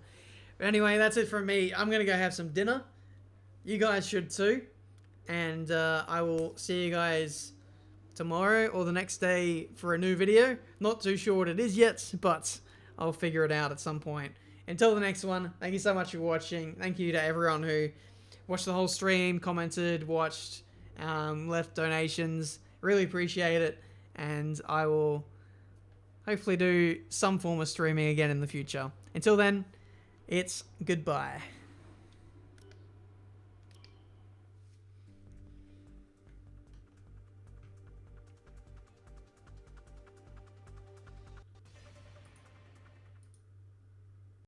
But anyway, that's it from me. I'm going to go have some dinner. You guys should too. And I will see you guys tomorrow or the next day for a new video. Not too sure what it is yet, but I'll figure it out at some point. Until the next one, thank you so much for watching. Thank you to everyone who watched the whole stream, commented, watched, left donations. Really appreciate it. And I will hopefully do some form of streaming again in the future. Until then, it's goodbye.